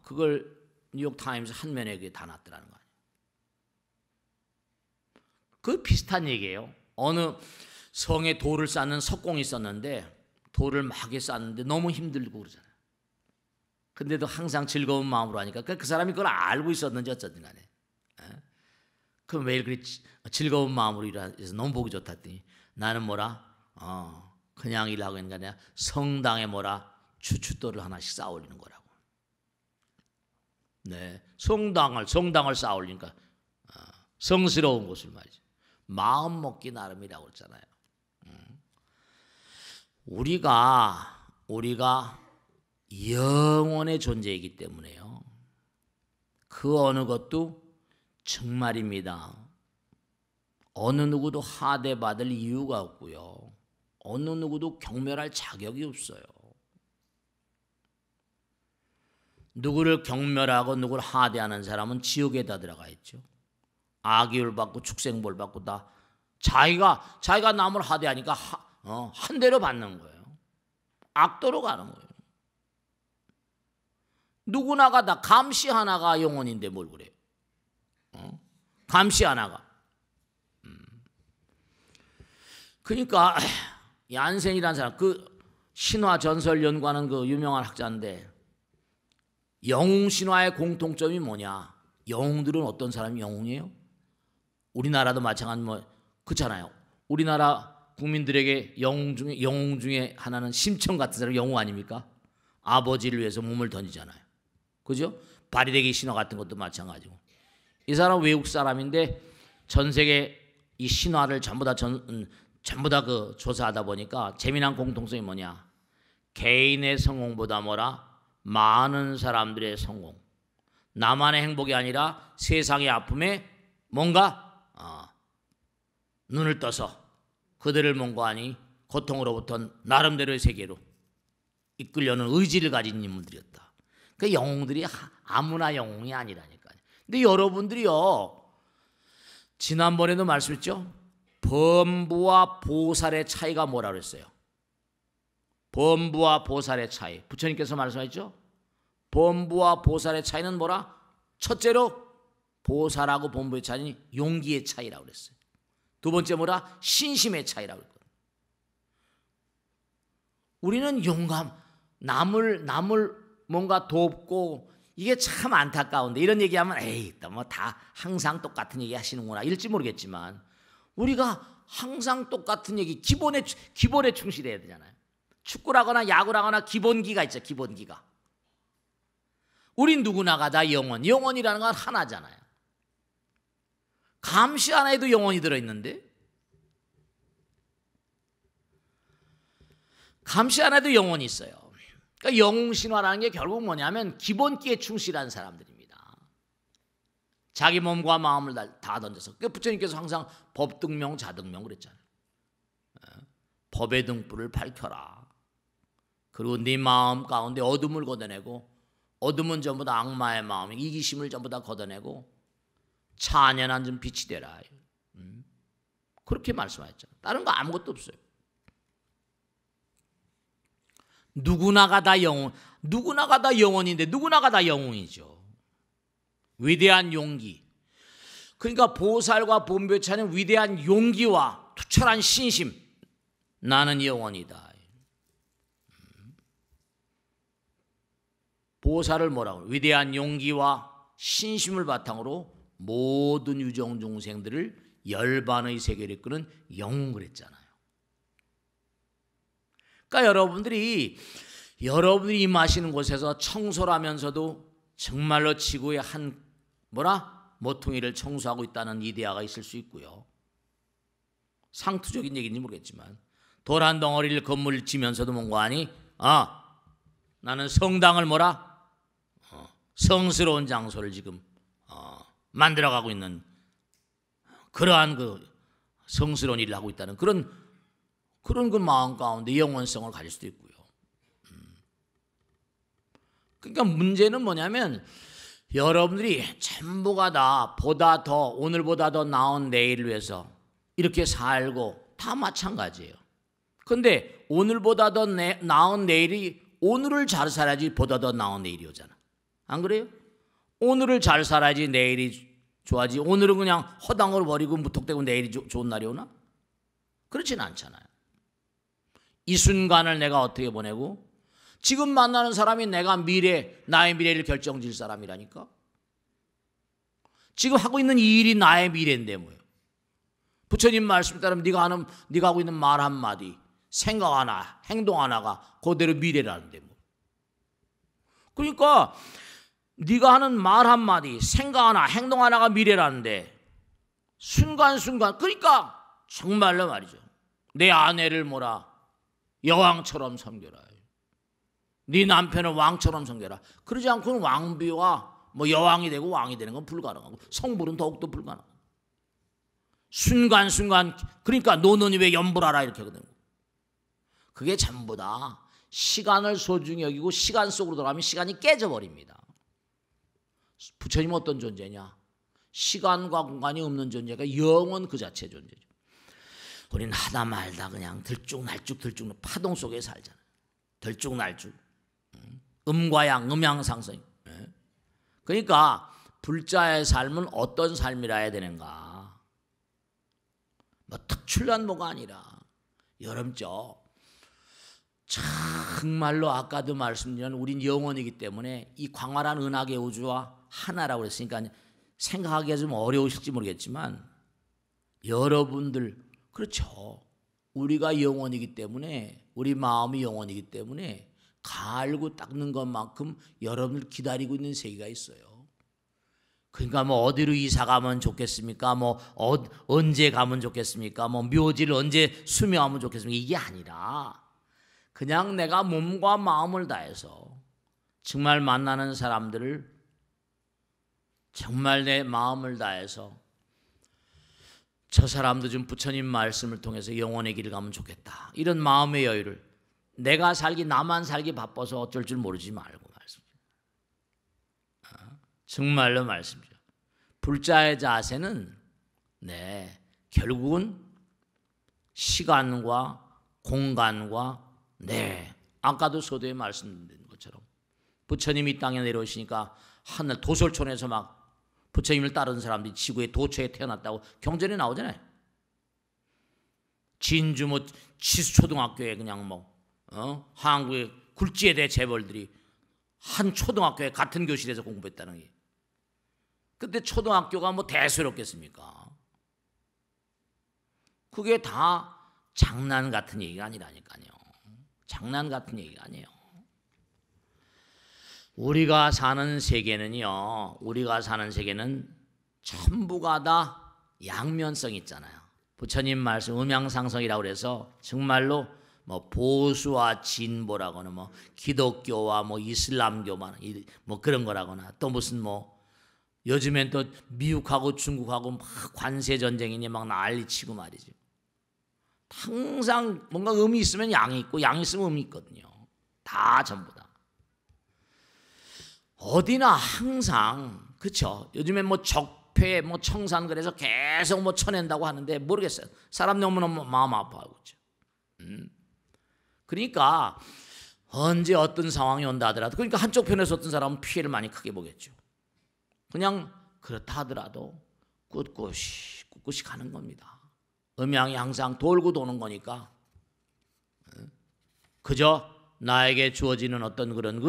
그걸 뉴욕 타임스 한 면에 그게 다 났더라는 거예요. 그 비슷한 얘기예요. 어느 성에 돌을 쌓는 석공이 있었는데 돌을 막 쌓는데 너무 힘들고 그러잖아요. 근데도 항상 즐거운 마음으로 하니까 그 사람이 그걸 알고 있었는지 어쨌든 간에 그럼 매일 그렇게 즐거운 마음으로 일해서 너무 보기 좋다 했더니 나는 그냥 일하고 있는 게 아니라 성당에 추춧돌을 하나씩 쌓아 올리는 거라고. 네, 성당을 쌓아 올리니까 성스러운 곳을 말이죠. 마음 먹기 나름이라고 했잖아요. 우리가 영원의 존재이기 때문에요. 그 어느 것도 정말입니다. 어느 누구도 하대받을 이유가 없고요. 어느 누구도 경멸할 자격이 없어요. 누구를 경멸하고 누구를 하대하는 사람은 지옥에다 들어가 있죠. 악의를 받고 축생벌 받고 다 자기가 남을 하대하니까 한 대로 받는 거예요. 악도로 가는 거예요. 누구나가 다 감시 하나가 영혼인데 뭘 그래요? 감시 하나가. 그러니까 얀센이라는 사람, 그 신화 전설 연구하는 그 유명한 학자인데, 영웅 신화의 공통점이 뭐냐? 영웅들은 어떤 사람이 영웅이에요? 우리나라도 마찬가지 그렇잖아요. 우리나라 국민들에게 영웅 중에 하나는 심청 같은 사람 영웅 아닙니까? 아버지를 위해서 몸을 던지잖아요. 그죠? 바리레기 신화 같은 것도 마찬가지고. 이 사람 외국 사람인데 전 세계 이 신화를 전부 다 그 조사하다 보니까 재미난 공통성이 뭐냐? 개인의 성공보다 많은 사람들의 성공. 나만의 행복이 아니라 세상의 아픔에 뭔가 눈을 떠서 그들을 뭔가하니 고통으로부터 나름대로의 세계로 이끌려는 의지를 가진 인물들이었다. 그 영웅들이 아무나 영웅이 아니라니까요. 근데 여러분들이요, 지난번에도 말씀했죠. 범부와 보살의 차이가 뭐라 그랬어요? 범부와 보살의 차이. 부처님께서 말씀하셨죠. 범부와 보살의 차이는 뭐라? 첫째로 보살하고 범부의 차이는 용기의 차이라고 그랬어요. 두 번째 뭐라? 신심의 차이라고 그랬거든요. 우리는 용감, 남을 뭔가 돕고, 이게 참 안타까운데 이런 얘기하면 에이, 다 항상 똑같은 얘기 하시는구나 이럴지 모르겠지만, 우리가 항상 똑같은 얘기, 기본에 충실해야 되잖아요. 축구라거나 야구라거나 기본기가 있죠. 기본기가. 우린 누구나가 다 영혼이라는 건 하나잖아요. 감시 하나에도 영혼이 들어있는데, 감시 하나에도 영혼이 있어요. 그러니까 영웅신화라는 게 결국 뭐냐면 기본기에 충실한 사람들입니다. 자기 몸과 마음을 다 던져서. 그러니까 부처님께서 항상 법등명 자등명 그랬잖아요. 법의 등불을 밝혀라. 그리고 네 마음 가운데 어둠을 걷어내고, 어둠은 전부 다 악마의 마음, 이기심을 전부 다 걷어내고 찬연한 좀 빛이 되라. 그렇게 말씀하셨잖아요. 다른 거 아무것도 없어요. 누구나가 다 영혼인데 누구나가 다 영웅이죠. 위대한 용기. 그러니까 보살과 범부의 차이는 위대한 용기와 투철한 신심. 나는 영혼이다. 보살을 뭐라고? 위대한 용기와 신심을 바탕으로 모든 유정 중생들을 열반의 세계를 이끄는 영웅 그랬잖아요. 그러니까 여러분들이 임하시는 곳에서 청소를 하면서도 정말로 지구의 한 모퉁이를 청소하고 있다는 이데아가 있을 수 있고요. 상투적인 얘기인지 모르겠지만 돌 한 덩어리를 건물 지면서도 뭔가 하니 나는 성당을 성스러운 장소를 지금 만들어가고 있는 그러한 그 성스러운 일을 하고 있다는 그런 그 마음 가운데 영원성을 가질 수도 있고요. 그러니까 문제는 뭐냐면 여러분들이 전부가 다 오늘보다 더 나은 내일을 위해서 이렇게 살고 다 마찬가지예요. 그런데 오늘보다 더 나은 내일이 오늘을 잘 살아야지 보다 더 나은 내일이 오잖아. 안 그래요? 오늘을 잘 살아야지 내일이 좋아지. 오늘은 그냥 허당으로 버리고 무턱대고 내일이 좋은 날이 오나? 그렇지는 않잖아요. 이 순간을 내가 어떻게 보내고, 지금 만나는 사람이 나의 미래를 결정질 사람이라니까. 지금 하고 있는 이 일이 나의 미래인데 뭐예요? 부처님 말씀 따르면 네가 하고 있는 말 한마디, 생각 하나, 행동 하나가 그대로 미래라는데 뭐. 그러니까 네가 하는 말 한마디, 생각 하나, 행동 하나가 미래라는데 순간순간, 그러니까 정말로 말이죠. 내 아내를 여왕처럼 섬겨라. 네 남편을 왕처럼 섬겨라. 그러지 않고는 왕비와 여왕이 되고 왕이 되는 건 불가능하고 성불은 더욱더 불가능하고. 순간순간, 그러니까 노는이 왜 염불하라 이렇게 하거든요. 그게 전부 다 시간을 소중히 여기고 시간 속으로 들어가면 시간이 깨져버립니다. 부처님은 어떤 존재냐? 시간과 공간이 없는 존재가 영원 그 자체의 존재죠. 우리는 하다 말다 그냥 들쭉날쭉 파동 속에 살잖아요. 들쭉날쭉. 음과 양, 음양상성. 그러니까 불자의 삶은 어떤 삶이라 해야 되는가? 뭐 특출난 뭐가 아니라 여름죠. 정말로 아까도 말씀드린 우린 영혼이기 때문에 이 광활한 은하계 우주와 하나라고 그랬으니까 생각하기가 좀 어려우실지 모르겠지만 여러분들 그렇죠. 우리가 영혼이기 때문에 우리 마음이 영혼이기 때문에 갈고 닦는 것만큼 여러분을 기다리고 있는 세계가 있어요. 그러니까 뭐 어디로 이사 가면 좋겠습니까? 뭐 언제 가면 좋겠습니까? 뭐 묘지를 언제 수명하면 좋겠습니까? 이게 아니라 그냥 내가 몸과 마음을 다해서 정말 만나는 사람들을 정말 내 마음을 다해서 저 사람도 좀 부처님 말씀을 통해서 영혼의 길을 가면 좋겠다. 이런 마음의 여유를 내가 살기 나만 살기 바빠서 어쩔 줄 모르지 말고 말씀드려요. 정말로 말씀드려요. 불자의 자세는 결국은 시간과 공간과 아까도 서두에 말씀드린 것처럼 부처님이 이 땅에 내려오시니까 하늘 도솔촌에서 막 부처님을 따르는 사람들이 지구의 도처에 태어났다고 경전에 나오잖아요. 진주 뭐 지수초등학교에 그냥 한국의 굴지에 재벌들이 한 초등학교에 같은 교실에서 공부했다는 게. 근데 초등학교가 뭐 대수롭겠습니까? 그게 다 장난 같은 얘기가 아니라니까요. 장난 같은 얘기가 아니에요. 우리가 사는 세계는요. 전부가 다 양면성 있잖아요. 부처님 말씀 음양상성이라고 그래서 정말로 뭐 보수와 진보라거나 뭐 기독교와 뭐 이슬람교만 뭐 그런 거라거나 또 무슨 뭐 요즘엔 또 미국하고 중국하고 막 관세 전쟁이니 막 난리치고 말이죠. 항상 뭔가 음이 있으면 양이 있고 양이 있으면 음이 있거든요. 다 전부 다. 어디나 항상 그렇죠. 요즘에 뭐 적폐 뭐 청산 그래서 계속 뭐 쳐낸다고 하는데 모르겠어요. 사람 너무너무 마음 아파하고 있죠. 그러니까 언제 어떤 상황이 온다 하더라도 그러니까 한쪽 편에서 어떤 사람은 피해를 많이 크게 보겠죠. 그냥 그렇다 하더라도 꿋꿋이 가는 겁니다. 음양이 항상 돌고 도는 거니까 그저 나에게 주어지는 어떤 그런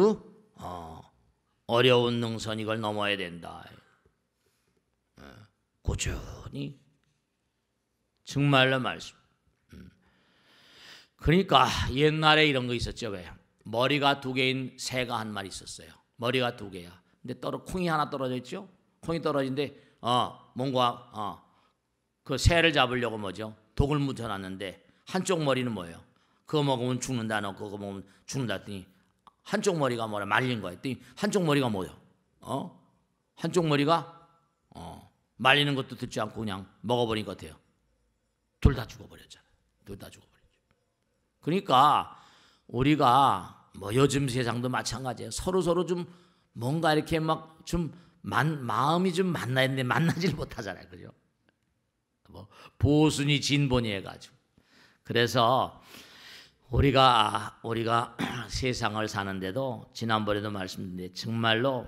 어려운 능선 이걸 넘어야 된다. 꾸준히 정말로 말씀. 그러니까 옛날에 이런 거 있었죠. 왜? 머리가 두 개인 새가 한 마리 있었어요. 머리가 두 개야. 근데 콩이 하나 떨어져 있죠. 콩이 떨어진데 뭔가 그 새를 잡으려고 뭐죠? 독을 묻혀놨는데 한쪽 머리는 뭐예요? 그거 먹으면 죽는다. 너 그거 먹으면 죽는다 했더니 한쪽 머리가 뭐라 말린 거야. 했더니 한쪽 머리가 뭐예요? 한쪽 머리가 말리는 것도 듣지 않고 그냥 먹어버리니까 어때요? 둘 다 죽어버렸잖아요. 둘 다 죽어버렸죠. 그러니까 우리가 뭐 요즘 세상도 마찬가지예요. 서로 좀 뭔가 이렇게 막 좀 마음이 좀 만나야 되는데 만나질 못하잖아요. 그죠? 뭐 보수니 진보니 해가지고. 그래서 우리가 세상을 사는데도 지난번에도 말씀드렸는데 정말로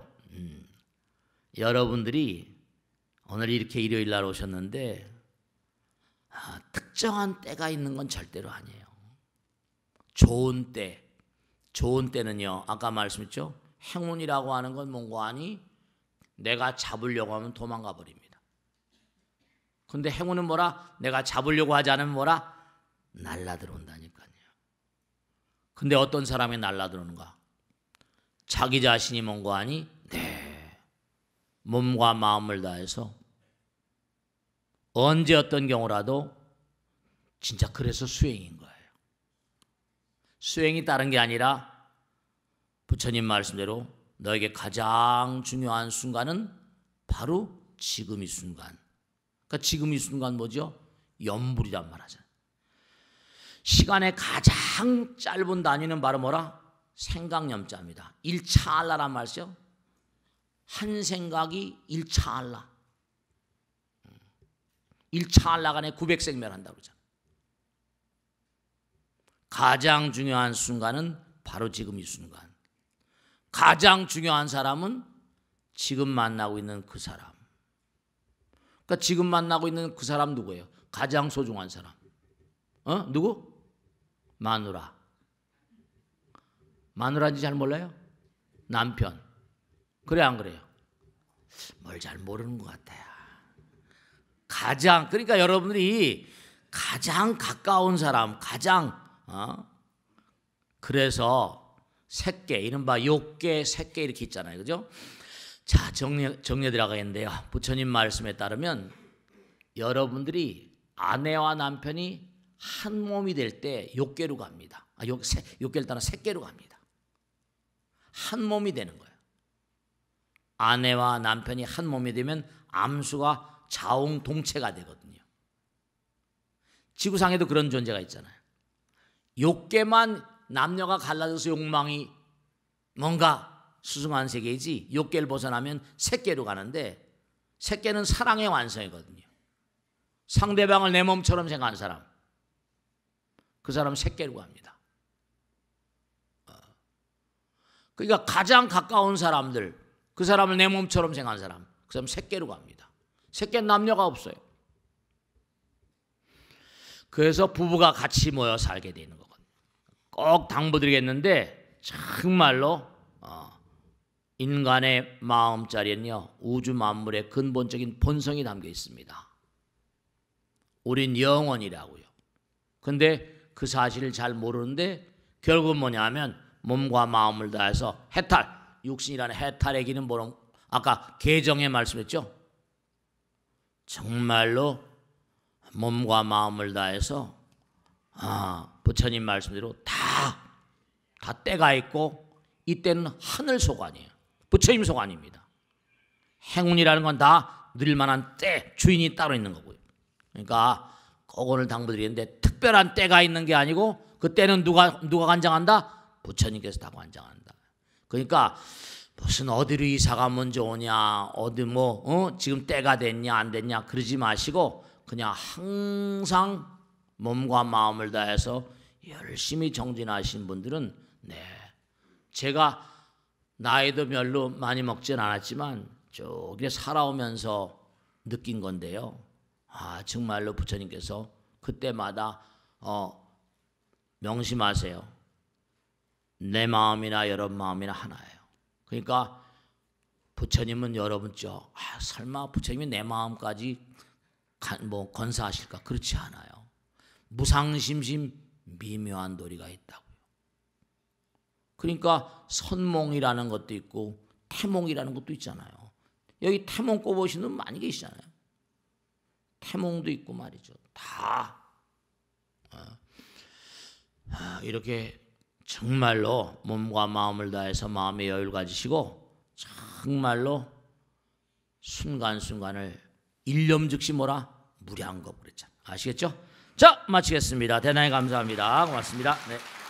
여러분들이 오늘 이렇게 일요일 날 오셨는데 특정한 때가 있는 건 절대로 아니에요. 좋은 때는요. 아까 말씀했죠. 행운이라고 하는 건 뭔가 아니 내가 잡으려고 하면 도망가 버립니다. 근데 행운은 뭐라? 내가 잡으려고 하지 않으면 뭐라? 날라 들어온다니까요. 근데 어떤 사람이 날라 들어오는가? 자기 자신이 뭔가 아니? 몸과 마음을 다해서 언제 어떤 경우라도 진짜 그래서 수행인 거예요. 수행이 다른 게 아니라 부처님 말씀대로 너에게 가장 중요한 순간은 바로 지금 이 순간. 그러니까 지금 이 순간 뭐죠? 염불이란 말 하잖아요. 시간의 가장 짧은 단위는 바로 뭐라? 생각염자입니다. 1찰나란 말이죠. 한 생각이 1차 알라. 1차 알라 간에 900생멸한다고 그러잖아. 가장 중요한 순간은 바로 지금 이 순간. 가장 중요한 사람은 지금 만나고 있는 그 사람. 그러니까 지금 만나고 있는 그 사람 누구예요? 가장 소중한 사람. 누구? 마누라. 마누라인지 잘 몰라요? 남편. 그래 안 그래요? 뭘 잘 모르는 것 같아요. 그러니까 여러분들이 가장 가까운 사람, 그래서 새끼, 이른바 욕계, 새끼 이렇게 있잖아요. 그죠? 자, 정리해 들어가겠는데요. 부처님 말씀에 따르면 여러분들이 아내와 남편이 한 몸이 될 때 욕계로 갑니다. 욕계를 따라 새끼로 갑니다. 한 몸이 되는 거예요. 아내와 남편이 한 몸이 되면 암수가 자웅동체가 되거든요. 지구상에도 그런 존재가 있잖아요. 욕계만 남녀가 갈라져서 욕망이 뭔가 수승한 세계이지, 욕계를 벗어나면 색계로 가는데, 색계는 사랑의 완성이거든요. 상대방을 내 몸처럼 생각하는 사람, 그 사람은 색계로 갑니다. 그러니까 가장 가까운 사람들, 그 사람을 내 몸처럼 생각하는 사람, 그 사람은 색계로 갑니다. 색계는 남녀가 없어요. 그래서 부부가 같이 모여 살게 되는 거거든요. 꼭 당부드리겠는데, 정말로 인간의 마음자리는요, 우주 만물의 근본적인 본성이 담겨 있습니다. 우린 영혼이라고요. 근데 그 사실을 잘 모르는데 결국은 뭐냐면 몸과 마음을 다해서 해탈, 육신이라는 해탈의 길은 뭐로, 아까 계정에 말씀했죠. 정말로 몸과 마음을 다해서 부처님 말씀대로 다 때가 있고, 이때는 하늘 소관이에요. 부처님 소관입니다. 행운이라는 건 다 누릴 만한 때, 주인이 따로 있는 거고요. 그러니까 꼭 오늘 당부드리는데, 특별한 때가 있는 게 아니고 그 때는 누가 관장한다? 부처님께서 다 관장한다. 그러니까 무슨 어디로 이사가 먼저 오냐, 어디 지금 때가 됐냐 안 됐냐 그러지 마시고, 그냥 항상 몸과 마음을 다해서 열심히 정진하신 분들은, 제가 나이도 별로 많이 먹진 않았지만 쭉 살아오면서 느낀 건데요. 정말로 부처님께서 그때마다 명심하세요. 내 마음이나 여러분 마음이나 하나예요. 그러니까 부처님은 여러분죠. 설마 부처님이 내 마음까지 건사하실까? 그렇지 않아요. 무상심심 미묘한 도리가 있다고요. 그러니까 선몽이라는 것도 있고 태몽이라는 것도 있잖아요. 여기 태몽 꼽으시는 분 많이 계시잖아요. 태몽도 있고 말이죠. 다 이렇게 정말로 몸과 마음을 다해서 마음의 여유를 가지시고, 정말로 순간순간을 일념 즉시 무량겁 그랬잖아요. 아시겠죠? 자, 마치겠습니다. 대단히 감사합니다. 고맙습니다. 네.